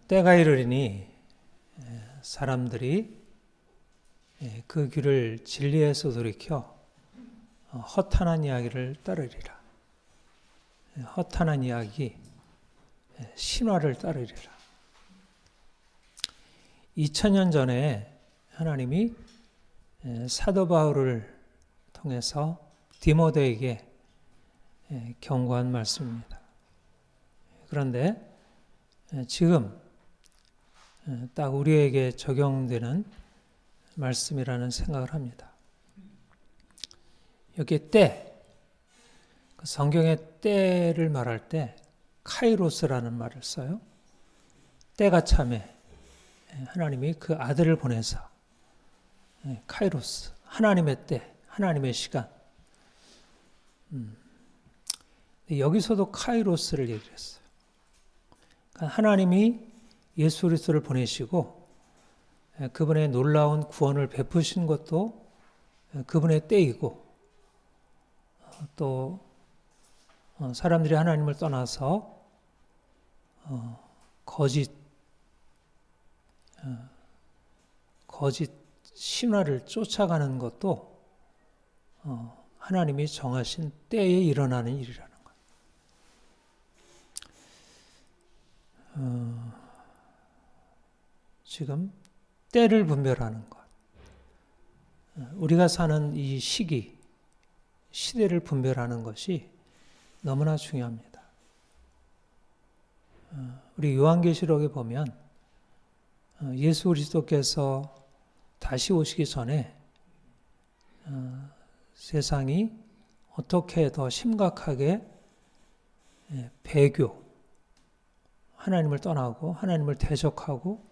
때가 이르리니 사람들이 그 귀를 진리에서 돌이켜 허탄한 이야기를 따르리라. 허탄한 이야기, 신화를 따르리라. 2000년 전에 하나님이 사도 바울을 통해서 디모데에게 경고한 말씀입니다. 그런데 지금 딱 우리에게 적용되는 말씀이라는 생각을 합니다. 여기 때, 성경의 때를 말할 때 카이로스라는 말을 써요. 때가 참에 하나님이 그 아들을 보내서 카이로스, 하나님의 때, 하나님의 시간. 여기서도 카이로스를 얘기를 했어요. 하나님이 예수 그리스도를 보내시고 그분의 놀라운 구원을 베푸신 것도 그분의 때이고, 또 사람들이 하나님을 떠나서 거짓 신화를 쫓아가는 것도 하나님이 정하신 때에 일어나는 일이라는 거예요. 지금 때를 분별하는 것, 우리가 사는 이 시대를 분별하는 것이 너무나 중요합니다. 우리 요한계시록에 보면 예수 그리스도께서 다시 오시기 전에 세상이 어떻게 더 심각하게 배교, 하나님을 떠나고 하나님을 대적하고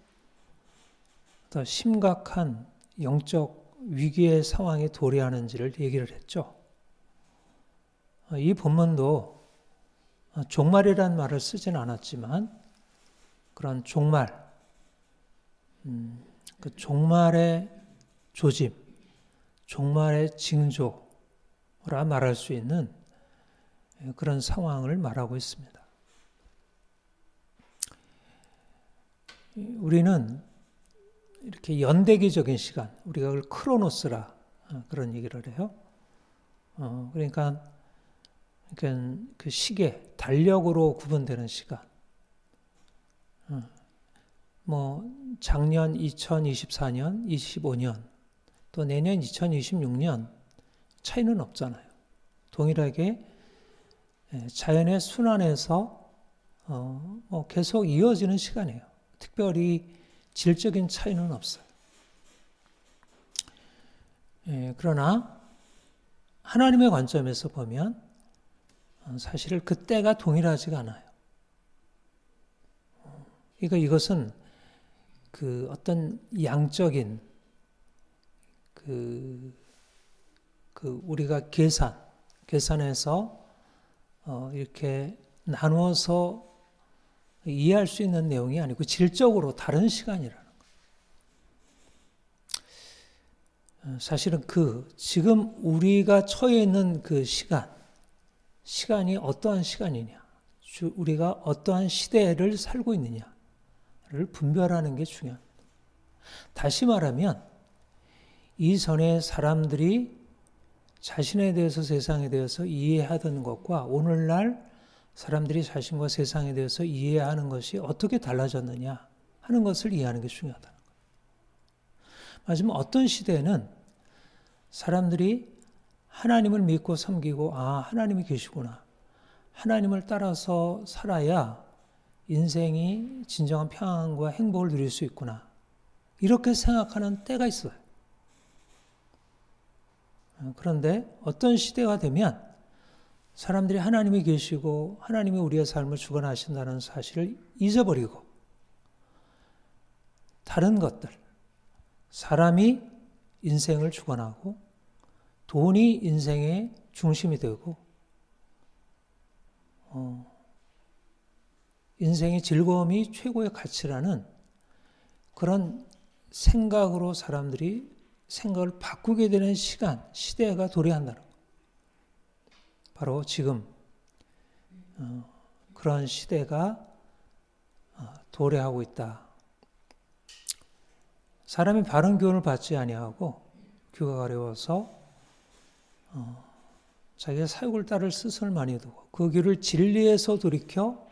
더 심각한 영적 위기의 상황에 도래하는지를 얘기를 했죠. 이 본문도 종말이라는 말을 쓰진 않았지만 그런 종말, 그 종말의 조짐, 종말의 징조라 말할 수 있는 그런 상황을 말하고 있습니다. 우리는 이렇게 연대기적인 시간, 우리가 그걸 크로노스라 그런 얘기를 해요. 그러니까 그 시계, 달력으로 구분되는 시간. 작년 2024년, 25년, 또 내년 2026년 차이는 없잖아요. 동일하게 자연의 순환에서 계속 이어지는 시간이에요. 특별히 질적인 차이는 없어요. 그러나 하나님의 관점에서 보면 사실 그 때가 동일하지가 않아요. 그러니까 이것은 그 어떤 양적인 우리가 계산해서 이렇게 나누어서 이해할 수 있는 내용이 아니고 질적으로 다른 시간이라는 거예요. 사실은 지금 우리가 처해 있는 그 시간이 어떠한 시간이냐, 우리가 어떠한 시대를 살고 있느냐를 분별하는 게 중요합니다. 다시 말하면 이전에 사람들이 자신에 대해서 세상에 대해서 이해하던 것과 오늘날 사람들이 자신과 세상에 대해서 이해하는 것이 어떻게 달라졌느냐 하는 것을 이해하는 게 중요하다는 거예요. 마지막 어떤 시대에는 사람들이 하나님을 믿고 섬기고 하나님이 계시구나, 하나님을 따라서 살아야 인생이 진정한 평안과 행복을 누릴 수 있구나, 이렇게 생각하는 때가 있어요. 그런데 어떤 시대가 되면 사람들이 하나님이 계시고 하나님이 우리의 삶을 주관하신다는 사실을 잊어버리고 다른 것들, 사람이 인생을 주관하고 돈이 인생의 중심이 되고 인생의 즐거움이 최고의 가치라는 그런 생각으로 사람들이 생각을 바꾸게 되는 시대가 도래한다는 거예요. 바로 지금 그런 시대가 도래하고 있다. 사람이 바른 교훈을 받지 아니하고 귀가 가려워서 자기가 사육을 따를 스승을 많이 두고 그 길을 진리에서 돌이켜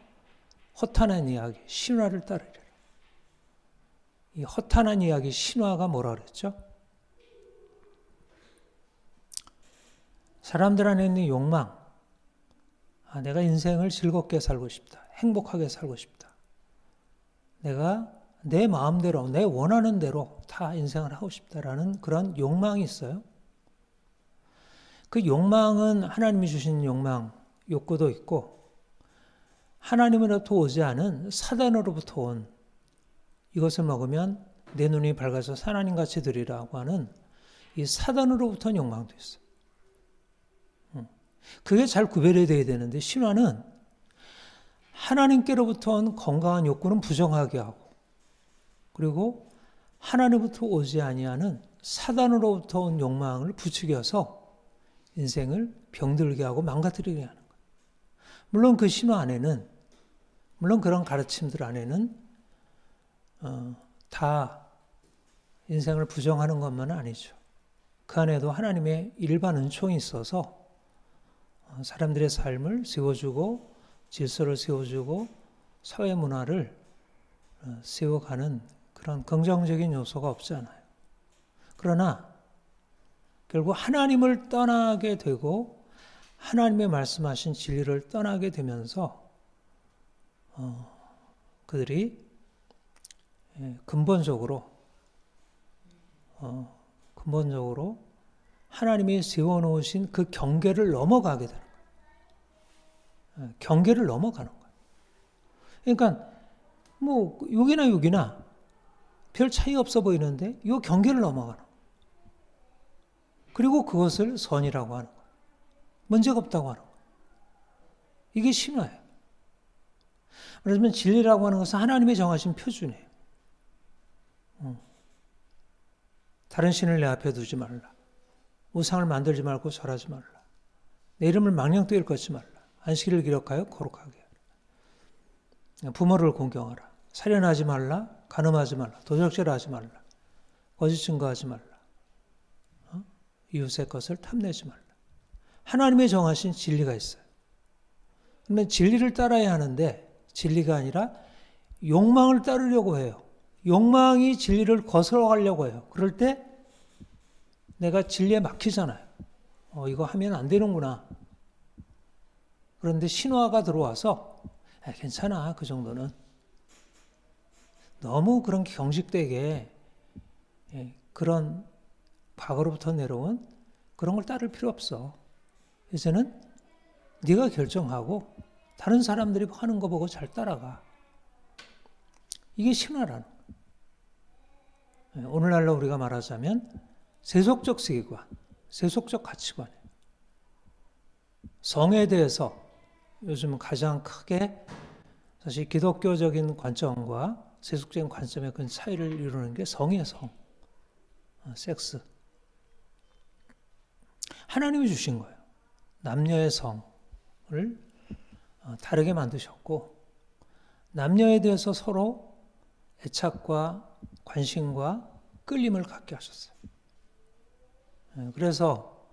허탄한 이야기, 신화를 따르리라. 이 허탄한 이야기, 신화가 뭐라 그랬죠? 사람들 안에 있는 욕망. 내가 인생을 즐겁게 살고 싶다. 행복하게 살고 싶다. 내가 내 마음대로, 내 원하는 대로 다 인생을 하고 싶다라는 그런 욕망이 있어요. 그 욕망은 하나님이 주신 욕망, 욕구도 있고 하나님으로부터 오지 않은 사단으로부터 온 이것을 먹으면 내 눈이 밝아서 하나님같이 되리라고 하는 이 사단으로부터 욕망도 있어요. 그게 잘 구별이 돼야 되는데 신화는 하나님께로부터 온 건강한 욕구는 부정하게 하고 그리고 하나님부터 오지 아니하는 사단으로부터 온 욕망을 부추겨서 인생을 병들게 하고 망가뜨리게 하는 거예요. 물론 그 신화 안에는 물론 그런 가르침들 안에는 다 인생을 부정하는 것만은 아니죠. 그 안에도 하나님의 일반 은총이 있어서 사람들의 삶을 세워주고 질서를 세워주고 사회 문화를 세워가는 그런 긍정적인 요소가 없지 않아요. 그러나 결국 하나님을 떠나게 되고 하나님의 말씀하신 진리를 떠나게 되면서 그들이 근본적으로 하나님이 세워놓으신 그 경계를 넘어가게 되는 거예요. 경계를 넘어가는 거예요. 그러니까 뭐 여기나 별 차이 없어 보이는데 이 경계를 넘어가는 거예요. 그리고 그것을 선이라고 하는 거예요. 문제가 없다고 하는 거예요. 이게 신화예요. 그러면 진리라고 하는 것은 하나님이 정하신 표준이에요. 다른 신을 내 앞에 두지 말라. 우상을 만들지 말고 절하지 말라. 내 이름을 망령되이 걷지 말라. 안식일을 기록하여 거룩하게 하라. 부모를 공경하라. 살인하지 말라. 간음하지 말라. 도적질하지 말라. 거짓 증거하지 말라. 이웃의 것을 탐내지 말라. 하나님의 정하신 진리가 있어요. 그러면 진리를 따라야 하는데 진리가 아니라 욕망을 따르려고 해요. 욕망이 진리를 거슬러가려고 해요. 그럴 때 내가 진리에 막히잖아요. 이거 하면 안 되는구나. 그런데 신화가 들어와서 괜찮아 그 정도는. 너무 그런 경직되게 그런 과거로부터 내려온 그런 걸 따를 필요 없어. 이제는 네가 결정하고 다른 사람들이 하는 거 보고 잘 따라가. 이게 신화라는 거예요. 오늘날로 우리가 말하자면 세속적 세계관, 세속적 가치관이에요. 성에 대해서 요즘 가장 크게 사실 기독교적인 관점과 세속적인 관점의 큰 차이를 이루는 게 성이에요. 성, 섹스. 하나님이 주신 거예요. 남녀의 성을 다르게 만드셨고 남녀에 대해서 서로 애착과 관심과 끌림을 갖게 하셨어요. 그래서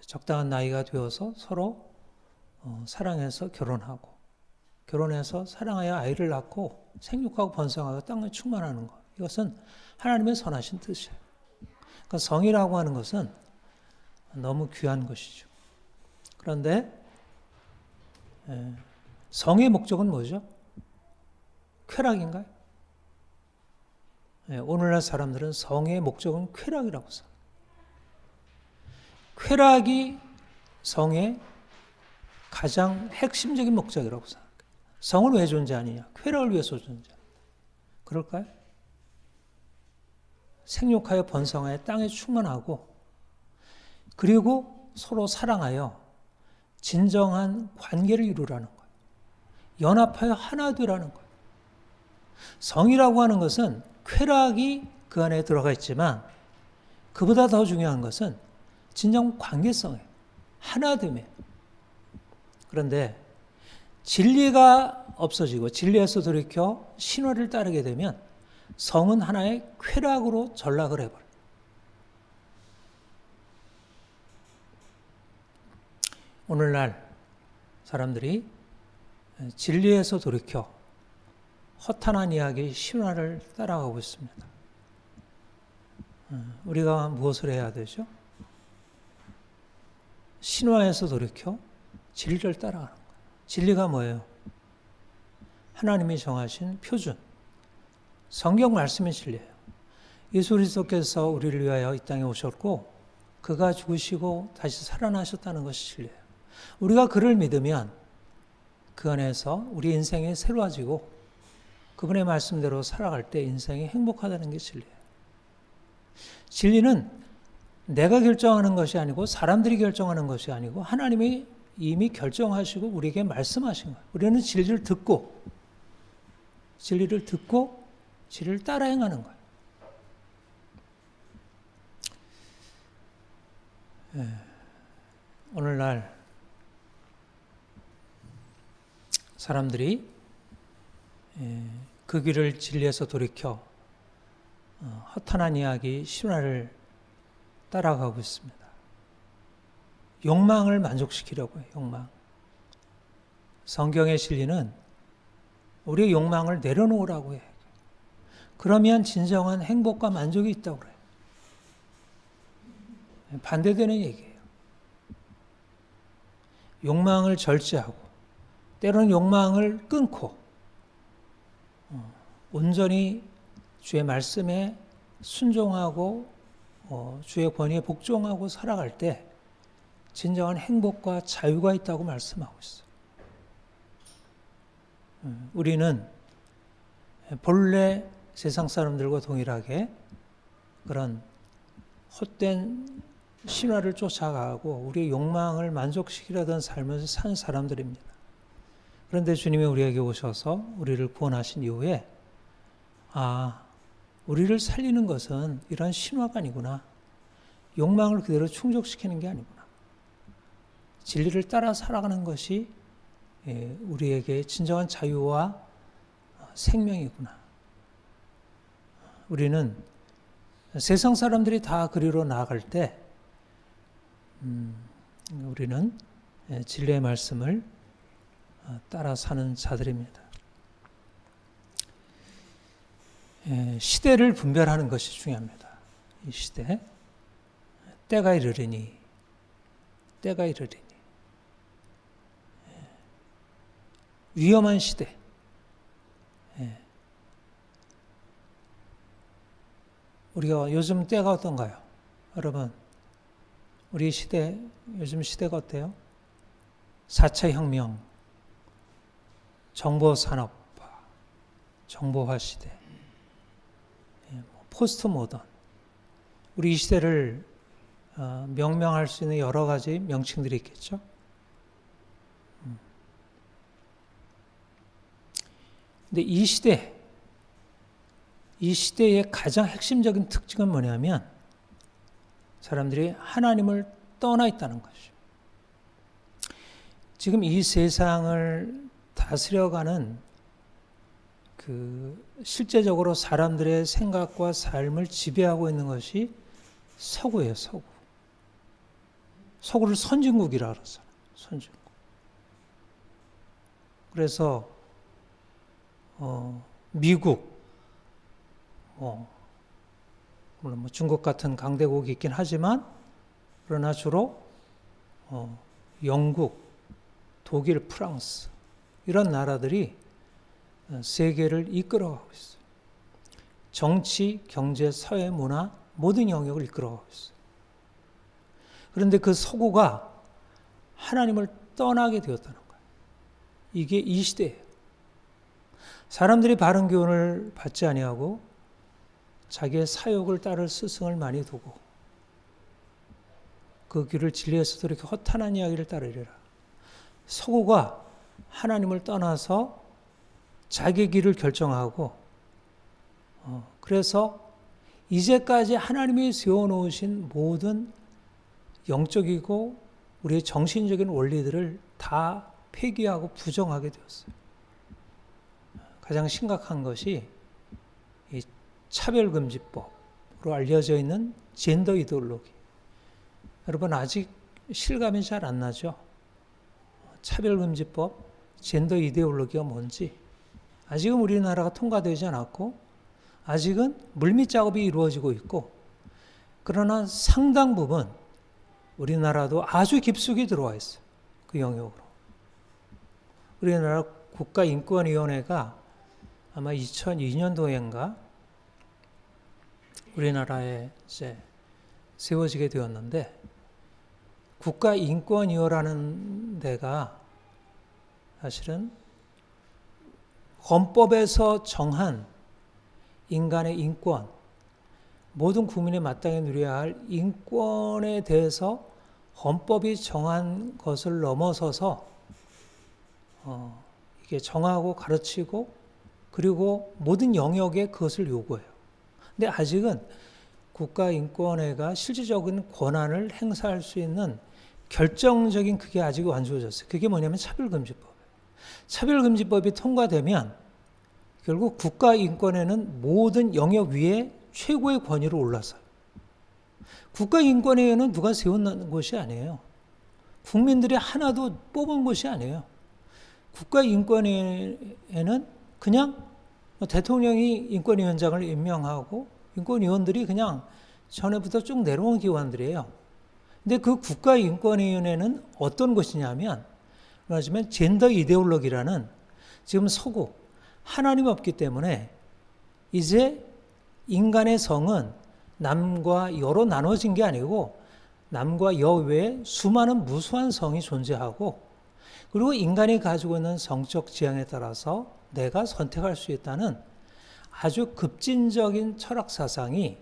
적당한 나이가 되어서 서로 사랑해서 결혼하고 결혼해서 사랑하여 아이를 낳고 생육하고 번성하고 땅을 충만하는 것. 이것은 하나님의 선하신 뜻이에요. 그러니까 성이라고 하는 것은 너무 귀한 것이죠. 그런데 성의 목적은 뭐죠? 쾌락인가요? 오늘날 사람들은 성의 목적은 쾌락이라고 생각해요. 쾌락이 성의 가장 핵심적인 목적이라고 생각해요. 성은 왜 존재하느냐? 쾌락을 위해서 존재합니다. 그럴까요? 생육하여 번성하여 땅에 충만하고 그리고 서로 사랑하여 진정한 관계를 이루라는 거예요. 연합하여 하나 되라는 거예요. 성이라고 하는 것은 쾌락이 그 안에 들어가 있지만 그보다 더 중요한 것은 진정 관계성이에요. 하나됨이에요. 그런데 진리가 없어지고 진리에서 돌이켜 신화를 따르게 되면 성은 하나의 쾌락으로 전락을 해버려요. 오늘날 사람들이 진리에서 돌이켜 허탄한 이야기, 신화를 따라가고 있습니다. 우리가 무엇을 해야 되죠? 신화에서 돌이켜 진리를 따라가는 거예요. 진리가 뭐예요? 하나님이 정하신 표준, 성경 말씀의 진리예요. 예수 그리스도께서 우리를 위하여 이 땅에 오셨고 그가 죽으시고 다시 살아나셨다는 것이 진리예요. 우리가 그를 믿으면 그 안에서 우리 인생이 새로워지고 그분의 말씀대로 살아갈 때 인생이 행복하다는 게 진리예요. 진리는 내가 결정하는 것이 아니고 사람들이 결정하는 것이 아니고 하나님이 이미 결정하시고 우리에게 말씀하신 거예요. 우리는 진리를 듣고 진리를 따라 행하는 거예요. 오늘날 사람들이 그 길을 진리에서 돌이켜 허탄한 이야기, 신화를 따라가고 있습니다. 욕망을 만족시키려고 해요. 욕망. 성경의 진리는 우리의 욕망을 내려놓으라고 해요. 그러면 진정한 행복과 만족이 있다고 그래요. 반대되는 얘기예요. 욕망을 절제하고 때로는 욕망을 끊고 온전히 주의 말씀에 순종하고 주의 권위에 복종하고 살아갈 때 진정한 행복과 자유가 있다고 말씀하고 있어요. 우리는 본래 세상 사람들과 동일하게 그런 헛된 신화를 쫓아가고 우리의 욕망을 만족시키려던 삶을 산 사람들입니다. 그런데 주님이 우리에게 오셔서 우리를 구원하신 이후에 우리를 살리는 것은 이런 신화가 아니구나. 욕망을 그대로 충족시키는 게 아니구나. 진리를 따라 살아가는 것이 우리에게 진정한 자유와 생명이구나. 우리는 세상 사람들이 다 그리로 나아갈 때 우리는 진리의 말씀을 따라 사는 자들입니다. 시대를 분별하는 것이 중요합니다. 이 시대, 때가 이르리니 위험한 시대. 우리가 요즘 때가 어떤가요? 여러분, 우리 시대, 요즘 시대가 어때요? 4차 혁명, 정보산업화, 정보화 시대, 포스트 모던. 우리 이 시대를 명명할 수 있는 여러 가지 명칭들이 있겠죠. 근데 이 시대의 가장 핵심적인 특징은 뭐냐면 사람들이 하나님을 떠나 있다는 것이죠. 지금 이 세상을 다스려가는 실제적으로 사람들의 생각과 삶을 지배하고 있는 것이 서구예요, 서구. 서구를 선진국이라 그러잖아요, 선진국. 그래서 미국, 물론 중국 같은 강대국이 있긴 하지만 그러나 주로 영국, 독일, 프랑스 이런 나라들이 세계를 이끌어가고 있어요. 정치, 경제, 사회, 문화 모든 영역을 이끌어가고 있어요. 그런데 그 서구가 하나님을 떠나게 되었다는 거예요. 이게 이 시대예요. 사람들이 바른 교훈을 받지 아니하고 자기의 사욕을 따를 스승을 많이 두고 그 길을 진리에서 이렇게 허탄한 이야기를 따르리라. 서구가 하나님을 떠나서 자기 길을 결정하고 그래서 이제까지 하나님이 세워놓으신 모든 영적이고 우리의 정신적인 원리들을 다 폐기하고 부정하게 되었어요. 가장 심각한 것이 이 차별금지법으로 알려져 있는 젠더 이데올로기. 여러분 아직 실감이 잘 안 나죠? 차별금지법, 젠더 이데올로기가 뭔지 아직은 우리나라가 통과되지 않았고 아직은 물밑 작업이 이루어지고 있고 그러나 상당 부분 우리나라도 아주 깊숙이 들어와 있어요. 그 영역으로. 우리나라 국가인권위원회가 아마 2002년도인가 우리나라에 이제 세워지게 되었는데 국가인권위원회라는 데가 사실은 헌법에서 정한 인간의 인권, 모든 국민이 마땅히 누려야 할 인권에 대해서 헌법이 정한 것을 넘어서서 이게 정하고 가르치고 그리고 모든 영역에 그것을 요구해요. 근데 아직은 국가인권회가 실질적인 권한을 행사할 수 있는 결정적인 그게 아직 완수해졌어요. 그게 뭐냐면 차별금지법이에요. 차별금지법이 통과되면 결국 국가인권회는 모든 영역 위에 최고의 권위로 올라서요. 국가인권회는 누가 세운 것이 아니에요. 국민들이 하나도 뽑은 것이 아니에요. 국가인권회는 그냥 대통령이 인권위원장을 임명하고 인권위원들이 그냥 전에부터 쭉 내려온 기관들이에요. 근데 그 국가인권위원회는 어떤 것이냐면 말하자면 젠더 이데올로기라는 지금 서구 하나님 없기 때문에 이제 인간의 성은 남과 여로 나눠진 게 아니고 남과 여 외에 수많은 무수한 성이 존재하고 그리고 인간이 가지고 있는 성적 지향에 따라서 내가 선택할 수 있다는 아주 급진적인 철학 사상이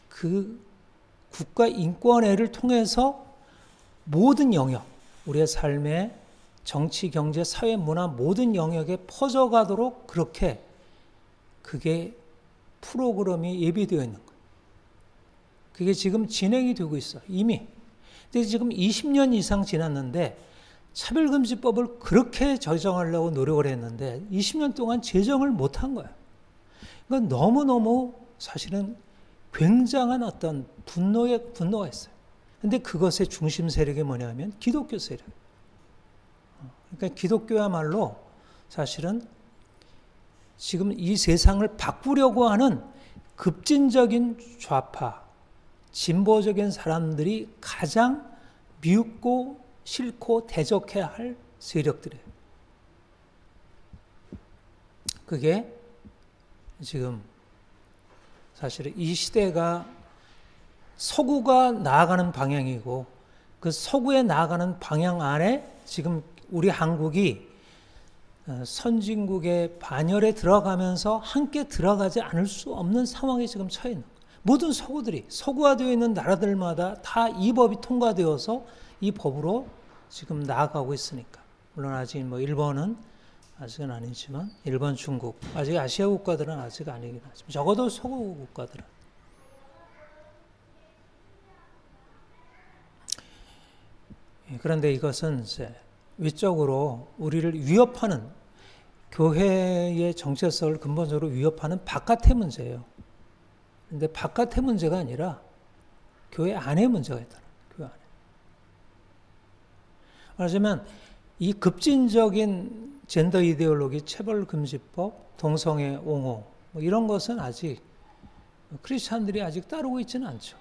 그 국가인권회를 통해서 모든 영역, 우리의 삶의 정치, 경제, 사회, 문화 모든 영역에 퍼져가도록 그렇게 그게 프로그램이 예비되어 있는 거예요. 그게 지금 진행이 되고 있어요. 이미. 근데 지금 20년 이상 지났는데 차별금지법을 그렇게 제정하려고 노력을 했는데 20년 동안 제정을 못한 거예요. 그러니까 너무너무 사실은 굉장한 어떤 분노가 있어요. 근데 그것의 중심 세력이 뭐냐면 기독교 세력. 그러니까 기독교야말로 사실은 지금 이 세상을 바꾸려고 하는 급진적인 좌파, 진보적인 사람들이 가장 미웃고 싫고 대적해야 할 세력들이에요. 그게 지금 사실은 이 시대가 서구가 나아가는 방향이고 그 서구에 나아가는 방향 안에 지금 우리 한국이 선진국의 반열에 들어가면서 함께 들어가지 않을 수 없는 상황에 지금 처해 있는 거예요. 모든 서구들이 서구화되어 있는 나라들마다 다 이 법이 통과되어서 이 법으로 지금 나아가고 있으니까. 물론 아직 뭐 일본은 아직은 아니지만 일본, 중국, 아직 아시아 국가들은 아직 아니긴 하지만 적어도 서구 국가들은. 그런데 이것은 이제 위적으로 우리를 위협하는 교회의 정체성을 근본적으로 위협하는 바깥의 문제예요. 그런데 바깥의 문제가 아니라 교회 안의 문제가 있다. 교회 안에. 말하자면 이 급진적인 젠더 이데올로기, 차별금지법, 동성애 옹호 뭐 이런 것은 아직 크리스찬들이 아직 따르고 있지는 않죠.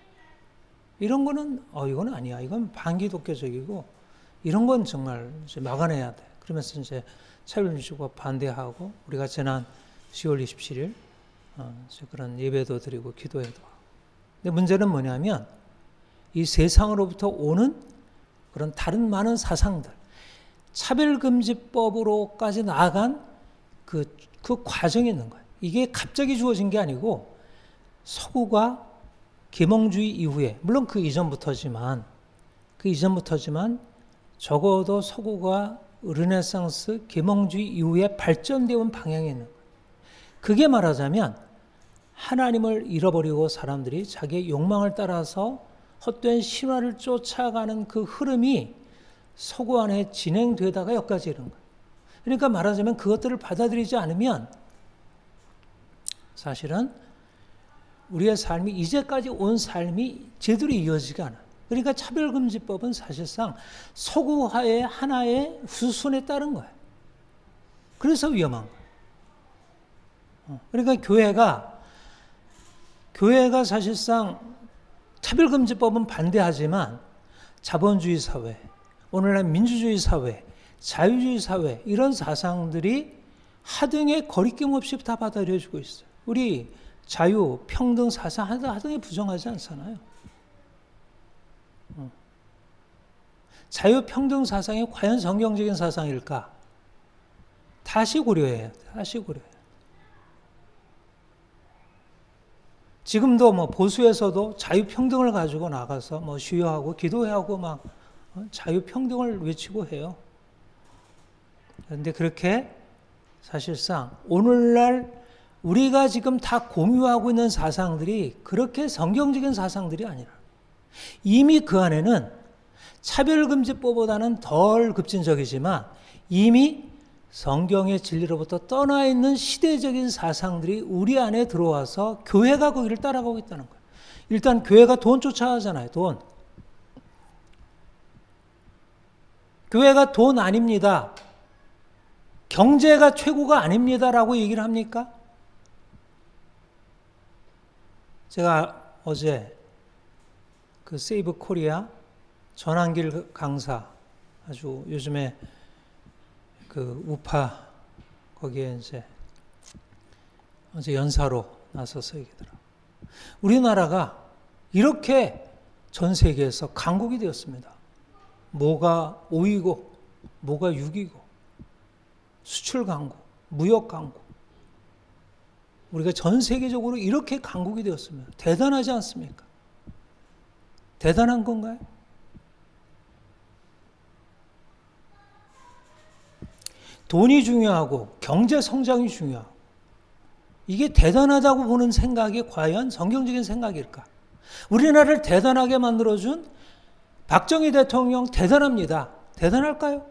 이런 거는 이건 아니야. 이건 반기독교적이고 이런 건 정말 이제 막아내야 돼. 그러면서 이제 차별금지법 반대하고 우리가 지난 10월 27일 그런 예배도 드리고 기도해도 하고. 근데 문제는 뭐냐면 이 세상으로부터 오는 그런 다른 많은 사상들, 차별금지법으로까지 나아간 그 과정이 있는 거예요. 이게 갑자기 주어진 게 아니고 서구가 계몽주의 이후에, 물론 그 이전부터지만 적어도 서구가 르네상스 계몽주의 이후에 발전되어 온 방향이 있는 거예요. 그게 말하자면 하나님을 잃어버리고 사람들이 자기의 욕망을 따라서 헛된 신화를 쫓아가는 그 흐름이 서구 안에 진행되다가 여기까지 이런 거예요. 그러니까 말하자면 그것들을 받아들이지 않으면 사실은 우리의 삶이 이제까지 온 삶이 제대로 이어지가 않아요. 그러니까 차별금지법은 사실상 서구화의 하나의 후순에 따른 거예요. 그래서 위험한 거예요. 그러니까 교회가 사실상 차별금지법은 반대하지만 자본주의 사회, 오늘날 민주주의 사회, 자유주의 사회 이런 사상들이 하등에 거리낌 없이 다 받아들여지고 있어요. 우리 자유, 평등 사상 하등에 부정하지 않잖아요. 자유, 평등 사상이 과연 성경적인 사상일까? 다시 고려해요. 다시 고려해요. 지금도 뭐 보수에서도 자유평등을 가지고 나가서 뭐 시위하고 기도하고 막 자유평등을 외치고 해요. 그런데 그렇게 사실상 오늘날 우리가 지금 다 공유하고 있는 사상들이 그렇게 성경적인 사상들이 아니라 이미 그 안에는 차별금지법보다는 덜 급진적이지만 이미 성경의 진리로부터 떠나 있는 시대적인 사상들이 우리 안에 들어와서 교회가 거기를 따라가고 있다는 거예요. 일단 교회가 돈 쫓아가잖아요. 돈. 교회가 돈 아닙니다. 경제가 최고가 아닙니다라고 얘기를 합니까? 제가 어제 그 세이브 코리아 전한길 강사 아주 요즘에 그 우파 거기에 이제 어제 연사로 나서서 얘기더라고요. 우리나라가 이렇게 전 세계에서 강국이 되었습니다. 뭐가 5위고 뭐가 6위고 수출 강국, 무역 강국. 우리가 전 세계적으로 이렇게 강국이 되었습니다. 대단하지 않습니까? 대단한 건가요? 돈이 중요하고 경제 성장이 중요하고 이게 대단하다고 보는 생각이 과연 성경적인 생각일까? 우리나라를 대단하게 만들어준 박정희 대통령 대단합니다. 대단할까요?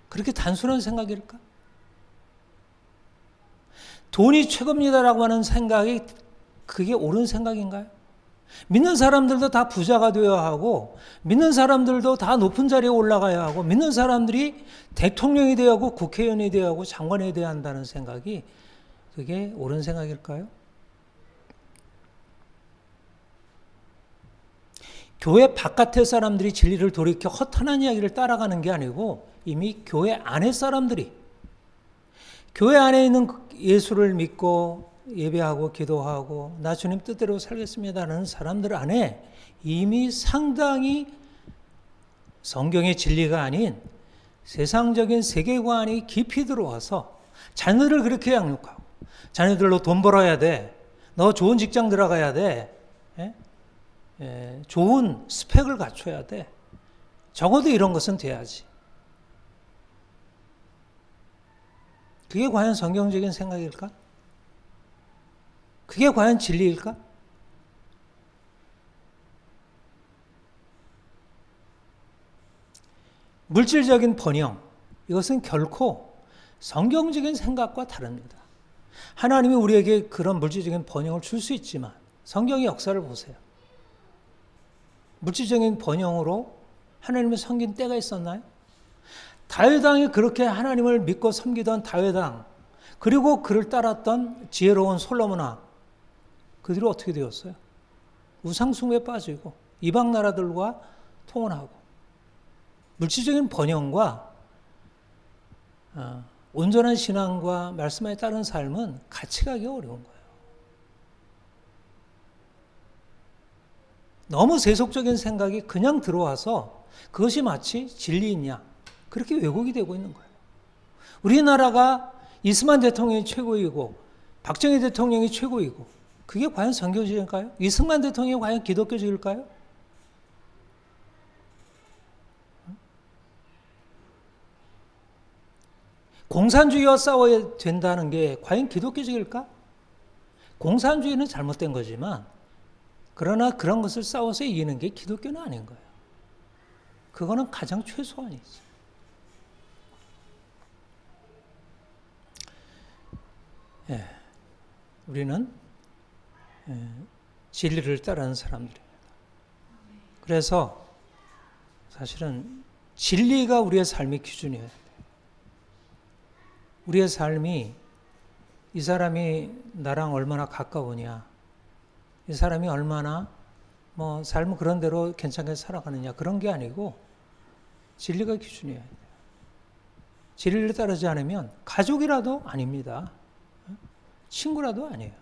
그렇게 단순한 생각일까? 돈이 최고입니다라고 하는 생각이 그게 옳은 생각인가요? 믿는 사람들도 다 부자가 되어야 하고 믿는 사람들도 다 높은 자리에 올라가야 하고 믿는 사람들이 대통령이 되어야 하고 국회의원이 되어야 하고 장관이 되어야 한다는 생각이 그게 옳은 생각일까요? 교회 바깥의 사람들이 진리를 돌이켜 허탄한 이야기를 따라가는 게 아니고 이미 교회 안의 사람들이 교회 안에 있는 예수를 믿고 예배하고 기도하고 나 주님 뜻대로 살겠습니다라는 사람들 안에 이미 상당히 성경의 진리가 아닌 세상적인 세계관이 깊이 들어와서 자녀들을 그렇게 양육하고 자녀들로 돈 벌어야 돼. 너 좋은 직장 들어가야 돼. 좋은 스펙을 갖춰야 돼. 적어도 이런 것은 돼야지. 그게 과연 성경적인 생각일까? 그게 과연 진리일까? 물질적인 번영, 이것은 결코 성경적인 생각과 다릅니다. 하나님이 우리에게 그런 물질적인 번영을 줄 수 있지만 성경의 역사를 보세요. 물질적인 번영으로 하나님을 섬긴 때가 있었나요? 다윗 왕이 그렇게 하나님을 믿고 섬기던 다윗 왕, 그리고 그를 따랐던 지혜로운 솔로몬 왕, 그들이 어떻게 되었어요? 우상숭배에 빠지고 이방 나라들과 통혼하고 물질적인 번영과 온전한 신앙과 말씀에 따른 삶은 같이 가기 어려운 거예요. 너무 세속적인 생각이 그냥 들어와서 그것이 마치 진리이냐 그렇게 왜곡이 되고 있는 거예요. 우리나라가 이승만 대통령이 최고이고 박정희 대통령이 최고이고 그게 과연 성경적일까요? 이승만 대통령이 과연 기독교적일까요? 공산주의와 싸워야 된다는 게 과연 기독교적일까? 공산주의는 잘못된 거지만 그러나 그런 것을 싸워서 이기는 게 기독교는 아닌 거예요. 그거는 가장 최소한이지. 예, 우리는 진리를 따르는 사람들입니다. 그래서 사실은 진리가 우리의 삶의 기준이에요. 우리의 삶이 이 사람이 나랑 얼마나 가까우냐, 이 사람이 얼마나 뭐 삶은 그런 대로 괜찮게 살아가느냐, 그런 게 아니고 진리가 기준이에요. 진리를 따르지 않으면 가족이라도 아닙니다. 친구라도 아니에요.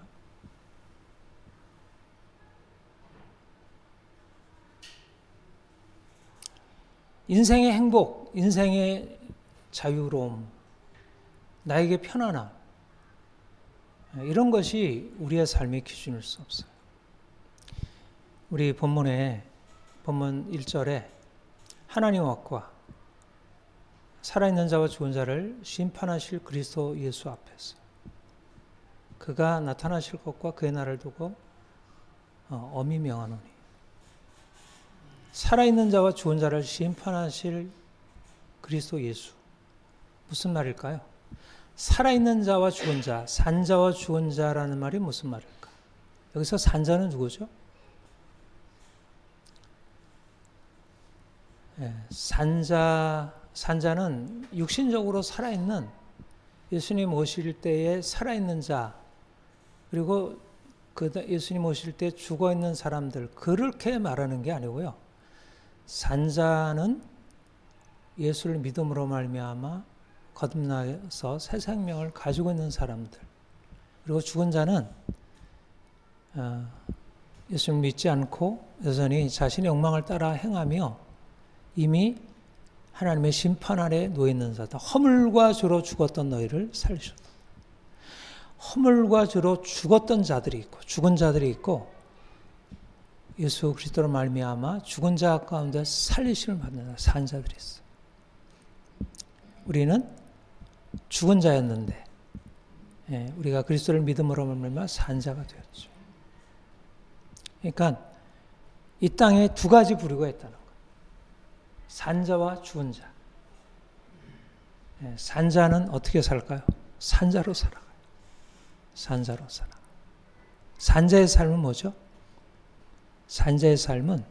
인생의 행복, 인생의 자유로움, 나에게 편안함, 이런 것이 우리의 삶의 기준일 수 없어요. 우리 본문 1절에 하나님 앞과 살아있는 자와 죽은 자를 심판하실 그리스도 예수 앞에서 그가 나타나실 것과 그의 날을 두고 엄히 명하노니, 살아있는 자와 죽은 자를 심판하실 그리스도 예수, 무슨 말일까요? 살아있는 자와 죽은 자, 산자와 죽은 자라는 말이 무슨 말일까? 여기서 산자는 누구죠? 산자는 육신적으로 살아있는, 예수님 오실 때에 살아있는 자, 그리고 예수님 오실 때 죽어있는 사람들, 그렇게 말하는 게 아니고요. 산자는 예수를 믿음으로 말미암아 거듭나서 새 생명을 가지고 있는 사람들, 그리고 죽은 자는 예수를 믿지 않고 여전히 자신의 욕망을 따라 행하며 이미 하나님의 심판 아래 놓여 있는 자다. 허물과 죄로 죽었던 너희를 살리셨다. 허물과 죄로 죽었던 자들이 있고 죽은 자들이 있고 예수 그리스도로 말미암아 죽은 자 가운데 살리심을 받는 산 자들이 있어. 우리는 죽은 자였는데 우리가 그리스도를 믿음으로 말미암아 산 자가 되었죠. 그러니까 이 땅에 두 가지 부류가 있다는 거예요. 산자와 죽은 자. 산자는 어떻게 살까요? 산자로 살아가요. 산자로 살아. 산자의 삶은 뭐죠? 산자의 삶은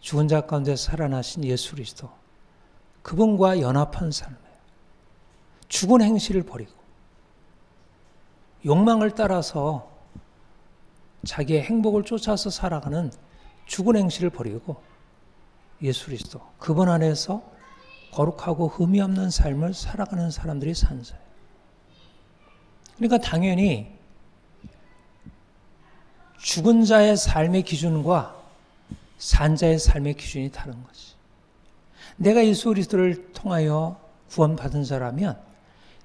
죽은 자 가운데 살아나신 예수 그리스도, 그분과 연합한 삶이에요. 죽은 행실을 버리고 욕망을 따라서 자기의 행복을 쫓아서 살아가는 죽은 행실을 버리고 예수 그리스도, 그분 안에서 거룩하고 흠이 없는 삶을 살아가는 사람들이 산자예요. 그러니까 당연히 죽은 자의 삶의 기준과 산자의 삶의 기준이 다른 거지. 내가 예수 그리스도를 통하여 구원받은 자라면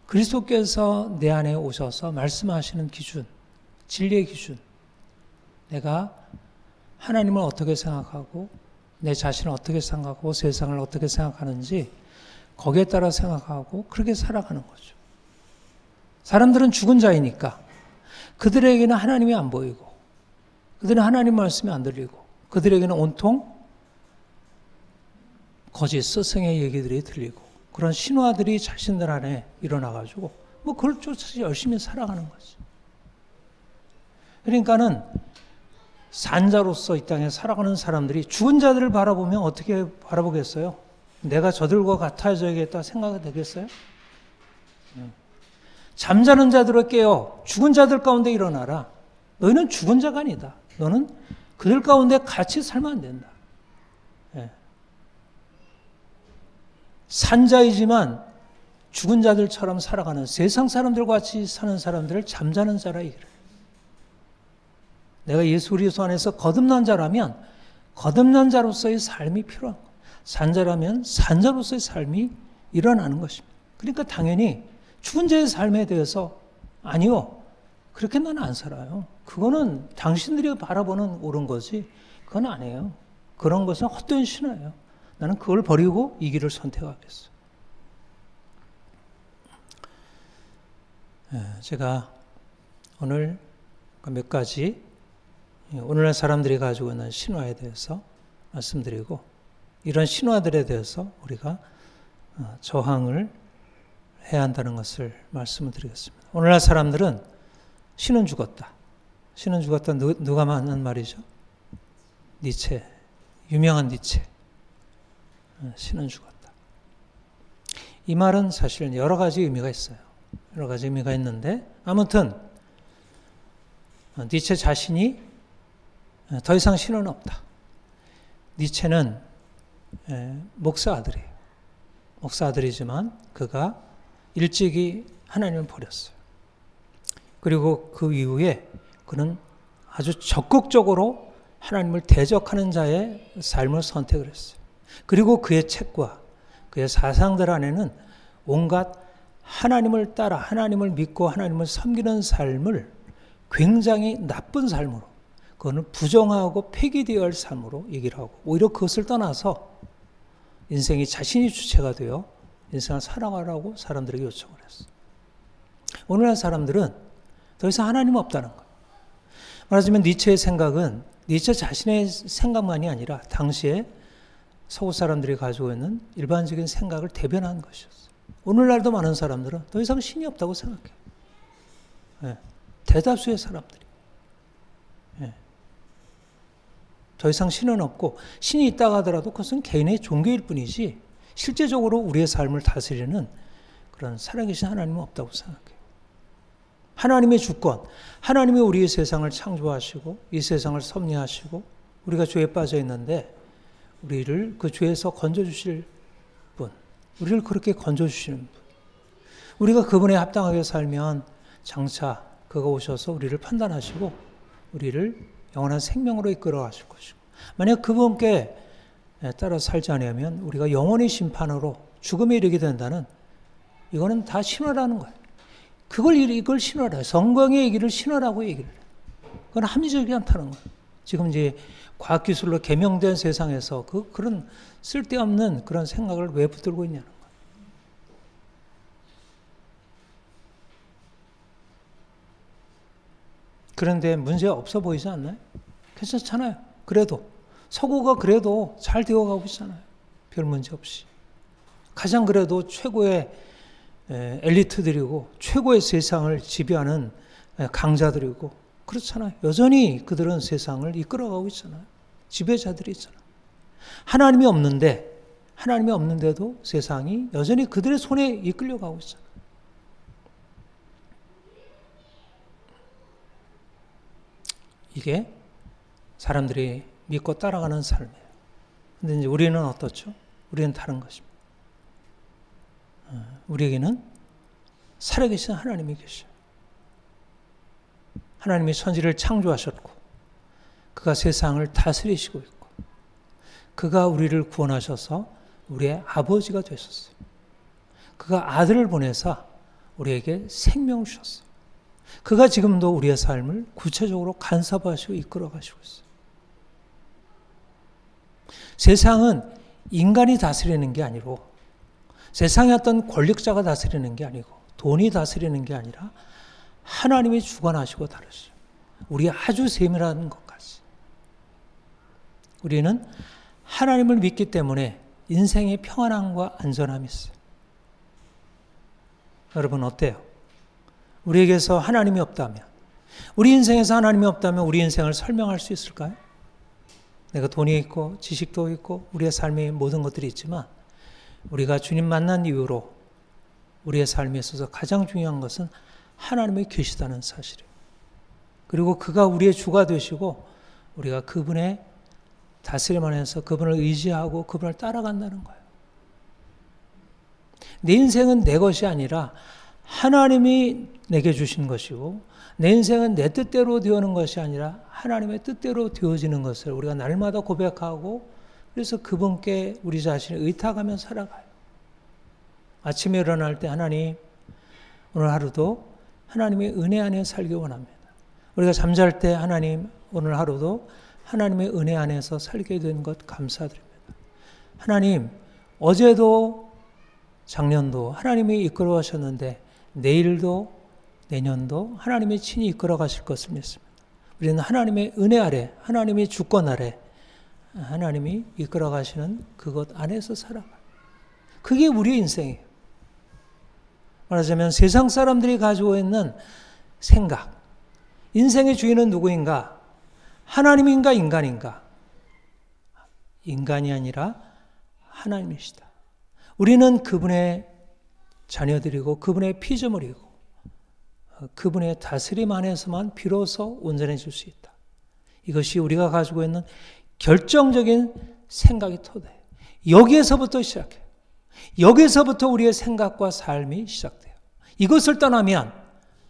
그리스도께서 내 안에 오셔서 말씀하시는 기준, 진리의 기준, 내가 하나님을 어떻게 생각하고 내 자신을 어떻게 생각하고 세상을 어떻게 생각하는지 거기에 따라 생각하고 그렇게 살아가는 거죠. 사람들은 죽은 자이니까 그들에게는 하나님이 안 보이고 그들은 하나님 말씀이 안 들리고 그들에게는 온통 거짓 스승의 얘기들이 들리고 그런 신화들이 자신들 안에 일어나가지고 뭐 그걸 쫓아서 열심히 살아가는 거지. 그러니까는 산자로서 이 땅에 살아가는 사람들이 죽은 자들을 바라보면 어떻게 바라보겠어요? 내가 저들과 같아져야겠다 생각이 되겠어요? 잠자는 자들을 깨어 죽은 자들 가운데 일어나라. 너희는 죽은 자가 아니다. 너는 그들 가운데 같이 살면 안 된다. 산자이지만 죽은 자들처럼 살아가는 세상 사람들과 같이 사는 사람들을 잠자는 자라 이래요. 내가 예수 그리스도 안에서 거듭난 자라면 거듭난 자로서의 삶이 필요한 거예요. 산자라면 산자로서의 삶이 일어나는 것입니다. 그러니까 당연히 죽은 자의 삶에 대해서 아니요, 그렇게 나는 안 살아요. 그거는 당신들이 바라보는 옳은 거지 그건 아니에요. 그런 것은 헛된 신화예요. 나는 그걸 버리고 이 길을 선택하겠어. 제가 오늘 몇 가지 오늘날 사람들이 가지고 있는 신화에 대해서 말씀드리고 이런 신화들에 대해서 우리가 저항을 해야 한다는 것을 말씀을 드리겠습니다. 오늘날 사람들은 신은 죽었다. 신은 죽었다. 누가 하는 말이죠? 니체. 유명한 니체. 신은 죽었다. 이 말은 사실 여러 가지 의미가 있어요. 여러 가지 의미가 있는데 아무튼 니체 자신이 더 이상 신은 없다. 니체는 목사 아들이에요. 목사 아들이지만 그가 일찍이 하나님을 버렸어요. 그리고 그 이후에 그는 아주 적극적으로 하나님을 대적하는 자의 삶을 선택을 했어요. 그리고 그의 책과 그의 사상들 안에는 온갖 하나님을 따라 하나님을 믿고 하나님을 섬기는 삶을 굉장히 나쁜 삶으로, 그거는 부정하고 폐기되어야 할 삶으로 얘기를 하고, 오히려 그것을 떠나서 인생이 자신이 주체가 되어 인생을 살아가라고 사람들에게 요청을 했어요. 오늘날 사람들은 더 이상 하나님 없다는 거예요. 말하자면 니체의 생각은 니체 자신의 생각만이 아니라 당시에 서구 사람들이 가지고 있는 일반적인 생각을 대변한 것이었어요. 오늘날도 많은 사람들은 더 이상 신이 없다고 생각해요. 네. 대다수의 사람들이. 네. 더 이상 신은 없고, 신이 있다고 하더라도 그것은 개인의 종교일 뿐이지 실제적으로 우리의 삶을 다스리는 그런 살아계신 하나님은 없다고 생각해요. 하나님의 주권, 하나님이 우리의 세상을 창조하시고 이 세상을 섭리하시고 우리가 죄에 빠져 있는데 우리를 그 죄에서 건져주실 분, 우리를 그렇게 건져주시는 분, 우리가 그분에 합당하게 살면 장차 그가 오셔서 우리를 판단하시고 우리를 영원한 생명으로 이끌어 가실 것이고, 만약 그분께 따라 살지 않으면 우리가 영원히 심판으로 죽음에 이르게 된다는, 이거는 다 신화라는 거예요. 이걸 신화라, 성경의 얘기를 신화라고 얘기를 해요. 그건 합리적이지 않다는 거예요. 지금 이제 과학기술로 개명된 세상에서 그런 쓸데없는 그런 생각을 왜 붙들고 있냐는 거예요. 그런데 문제 없어 보이지 않나요? 괜찮잖아요. 그래도 서구가 그래도 잘 되어가고 있잖아요. 별 문제 없이. 가장 그래도 최고의 엘리트들이고 최고의 세상을 지배하는 강자들이고 그렇잖아요. 여전히 그들은 세상을 이끌어가고 있잖아요. 지배자들이 있잖아요. 하나님이 없는데도 세상이 여전히 그들의 손에 이끌려가고 있잖아요. 이게 사람들이 믿고 따라가는 삶이에요. 근데 이제 우리는 어떻죠? 우리는 다른 것입니다. 우리에게는 살아계신 하나님이 계셔요. 하나님이 천지를 창조하셨고 그가 세상을 다스리시고 있고 그가 우리를 구원하셔서 우리의 아버지가 되셨어요. 그가 아들을 보내사 우리에게 생명을 주셨어요. 그가 지금도 우리의 삶을 구체적으로 간섭하시고 이끌어 가시고 있어요. 세상은 인간이 다스리는 게 아니고, 세상의 어떤 권력자가 다스리는 게 아니고, 돈이 다스리는 게 아니라 하나님이 주관하시고 다루시죠. 우리 아주 세밀한 것까지. 우리는 하나님을 믿기 때문에 인생의 평안함과 안전함이 있어요. 여러분 어때요? 우리에게서 하나님이 없다면, 우리 인생에서 하나님이 없다면 우리 인생을 설명할 수 있을까요? 내가 돈이 있고 지식도 있고 우리의 삶에 모든 것들이 있지만 우리가 주님 만난 이후로 우리의 삶에 있어서 가장 중요한 것은 하나님이 계시다는 사실이에요. 그리고 그가 우리의 주가 되시고 우리가 그분의 다스림 안에서 그분을 의지하고 그분을 따라간다는 거예요. 내 인생은 내 것이 아니라 하나님이 내게 주신 것이고, 내 인생은 내 뜻대로 되어는 것이 아니라 하나님의 뜻대로 되어지는 것을 우리가 날마다 고백하고, 그래서 그분께 우리 자신을 의탁하며 살아가요. 아침에 일어날 때 하나님, 오늘 하루도 하나님의 은혜 안에 살기 원합니다. 우리가 잠잘 때 하나님, 오늘 하루도 하나님의 은혜 안에서 살게 된 것 감사드립니다. 하나님, 어제도 작년도 하나님이 이끌어 가셨는데 내일도 내년도 하나님이 친히 이끌어 가실 것을 믿습니다. 우리는 하나님의 은혜 아래, 하나님의 주권 아래 하나님이 이끌어 가시는 그것 안에서 살아가. 그게 우리의 인생이에요. 말하자면 세상 사람들이 가지고 있는 생각, 인생의 주인은 누구인가? 하나님인가 인간인가? 인간이 아니라 하나님이시다. 우리는 그분의 자녀들이고 그분의 피조물이고 그분의 다스림 안에서만 비로소 온전해질 수 있다. 이것이 우리가 가지고 있는 결정적인 생각의 토대예요. 여기에서부터 시작해요. 여기에서부터 우리의 생각과 삶이 시작돼요. 이것을 떠나면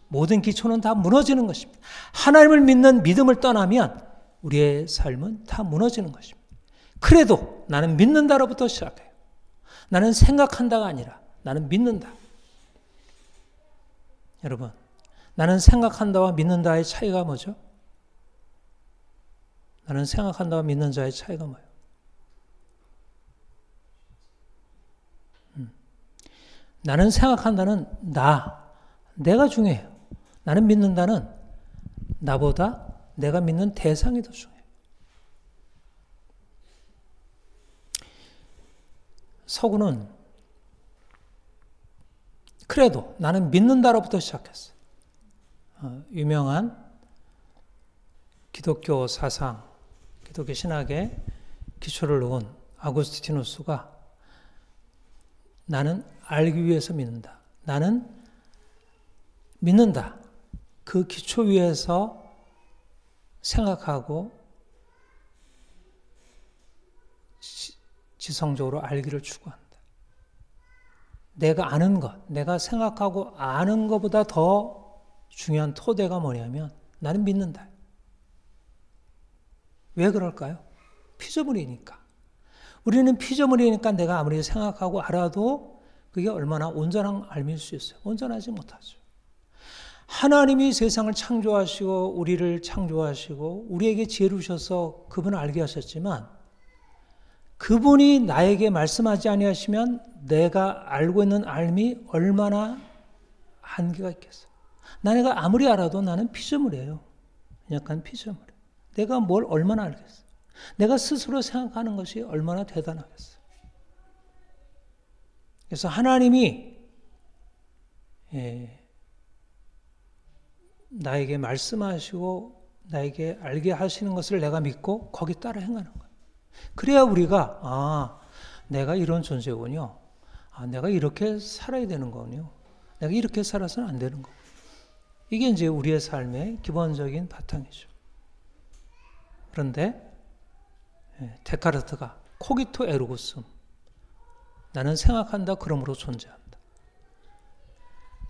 모든 기초는 다 무너지는 것입니다. 하나님을 믿는 믿음을 떠나면 우리의 삶은 다 무너지는 것입니다. 그래도 나는 믿는다로부터 시작해요. 나는 생각한다가 아니라 나는 믿는다. 여러분, 나는 생각한다와 믿는다의 차이가 뭐죠? 나는 생각한다와 믿는 자의 차이가 뭐예요? 나는 생각한다는 내가 중요해요. 나는 믿는다는 나보다 내가 믿는 대상이 더 중요해요. 서구는 그래도 나는 믿는다로부터 시작했어요. 유명한 기독교 사상, 기독교 신학의 기초를 놓은 아구스티누스가 나는 알기 위해서 믿는다. 나는 믿는다. 그 기초 위에서 생각하고 지성적으로 알기를 추구한다. 내가 아는 것, 내가 생각하고 아는 것보다 더 중요한 토대가 뭐냐면 나는 믿는다. 왜 그럴까요? 피조물이니까. 우리는 피조물이니까 내가 아무리 생각하고 알아도 그게 얼마나 온전한 알밀 수 있어요? 온전하지 못하죠. 하나님이 세상을 창조하시고 우리를 창조하시고 우리에게 지혜를 주셔서 그분을 알게 하셨지만 그분이 나에게 말씀하지 아니하시면 내가 알고 있는 알미 얼마나 한계가 있겠어. 내가 아무리 알아도 나는 피조물이에요. 약간 피조물이에요. 내가 뭘 얼마나 알겠어. 내가 스스로 생각하는 것이 얼마나 대단하겠어. 그래서 하나님이 나에게 말씀하시고 나에게 알게 하시는 것을 내가 믿고 거기 따라 행하는 거예요. 그래야 우리가 내가 이런 존재군요. 내가 이렇게 살아야 되는 거군요. 내가 이렇게 살아서는 안 되는 거군요. 이게 이제 우리의 삶의 기본적인 바탕이죠. 그런데 데카르트가 코기토 에르고 숨, 나는 생각한다 그러므로 존재한다.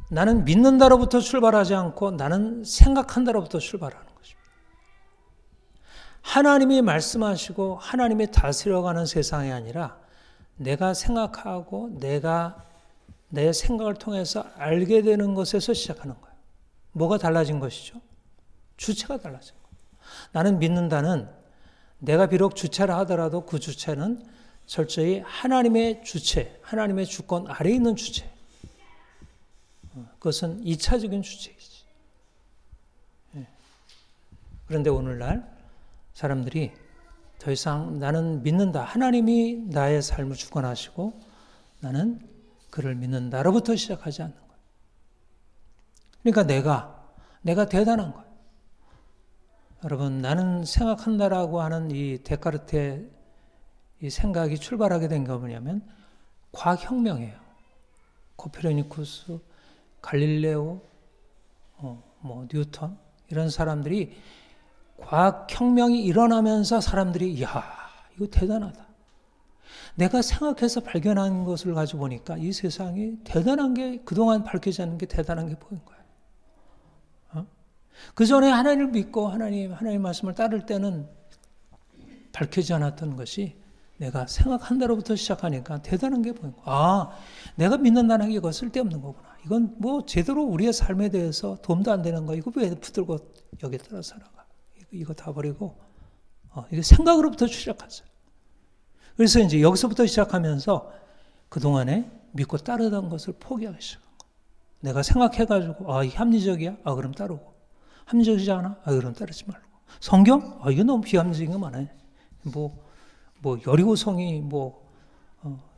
나는 믿는다로부터 출발하지 않고 나는 생각한다로부터 출발하는 것입니다. 하나님이 말씀하시고 하나님이 다스려가는 세상이 아니라 내가 생각하고 내가 내 생각을 통해서 알게 되는 것에서 시작하는 거예요. 뭐가 달라진 것이죠? 주체가 달라진 거예요. 나는 믿는다는 내가 비록 주체라 하더라도 그 주체는 철저히 하나님의 주체, 하나님의 주권 아래에 있는 주체. 그것은 2차적인 주체이지. 그런데 오늘날 사람들이 더 이상 나는 믿는다. 하나님이 나의 삶을 주권하시고 나는 그를 믿는다로부터 시작하지 않는 거예요. 그러니까 내가 대단한 거예요. 여러분, 나는 생각한다라고 하는 이 데카르트의 이 생각이 출발하게 된 게 뭐냐면 과학혁명이에요. 코페르니쿠스, 갈릴레오, 뉴턴 이런 사람들이 과학혁명이 일어나면서 사람들이 이거 대단하다. 내가 생각해서 발견한 것을 가지고 보니까 이 세상이 대단한 게 그동안 밝혀지지 않은 게 대단한 게 보인 거예요. 그 전에 하나님을 믿고 하나님 말씀을 따를 때는 밝혀지지 않았던 것이 내가 생각한 대로부터 시작하니까 대단한 게 보인 거예요. 내가 믿는다는 게 이거 쓸데없는 거구나. 이건 뭐 제대로 우리의 삶에 대해서 도움도 안 되는 거. 이거 왜 붙들고 여기에 따라 살아가. 이거 다 버리고 이게 생각으로부터 시작하죠. 그래서 이제 여기서부터 시작하면서 그동안에 믿고 따르던 것을 포기하기 시작한 거예요. 내가 생각해가지고 이 합리적이야? 그럼 따르고. 합리적이지 않아? 그럼 따르지 말고. 성경? 이거 너무 비합리적인 거 많아요. 뭐 여리고성이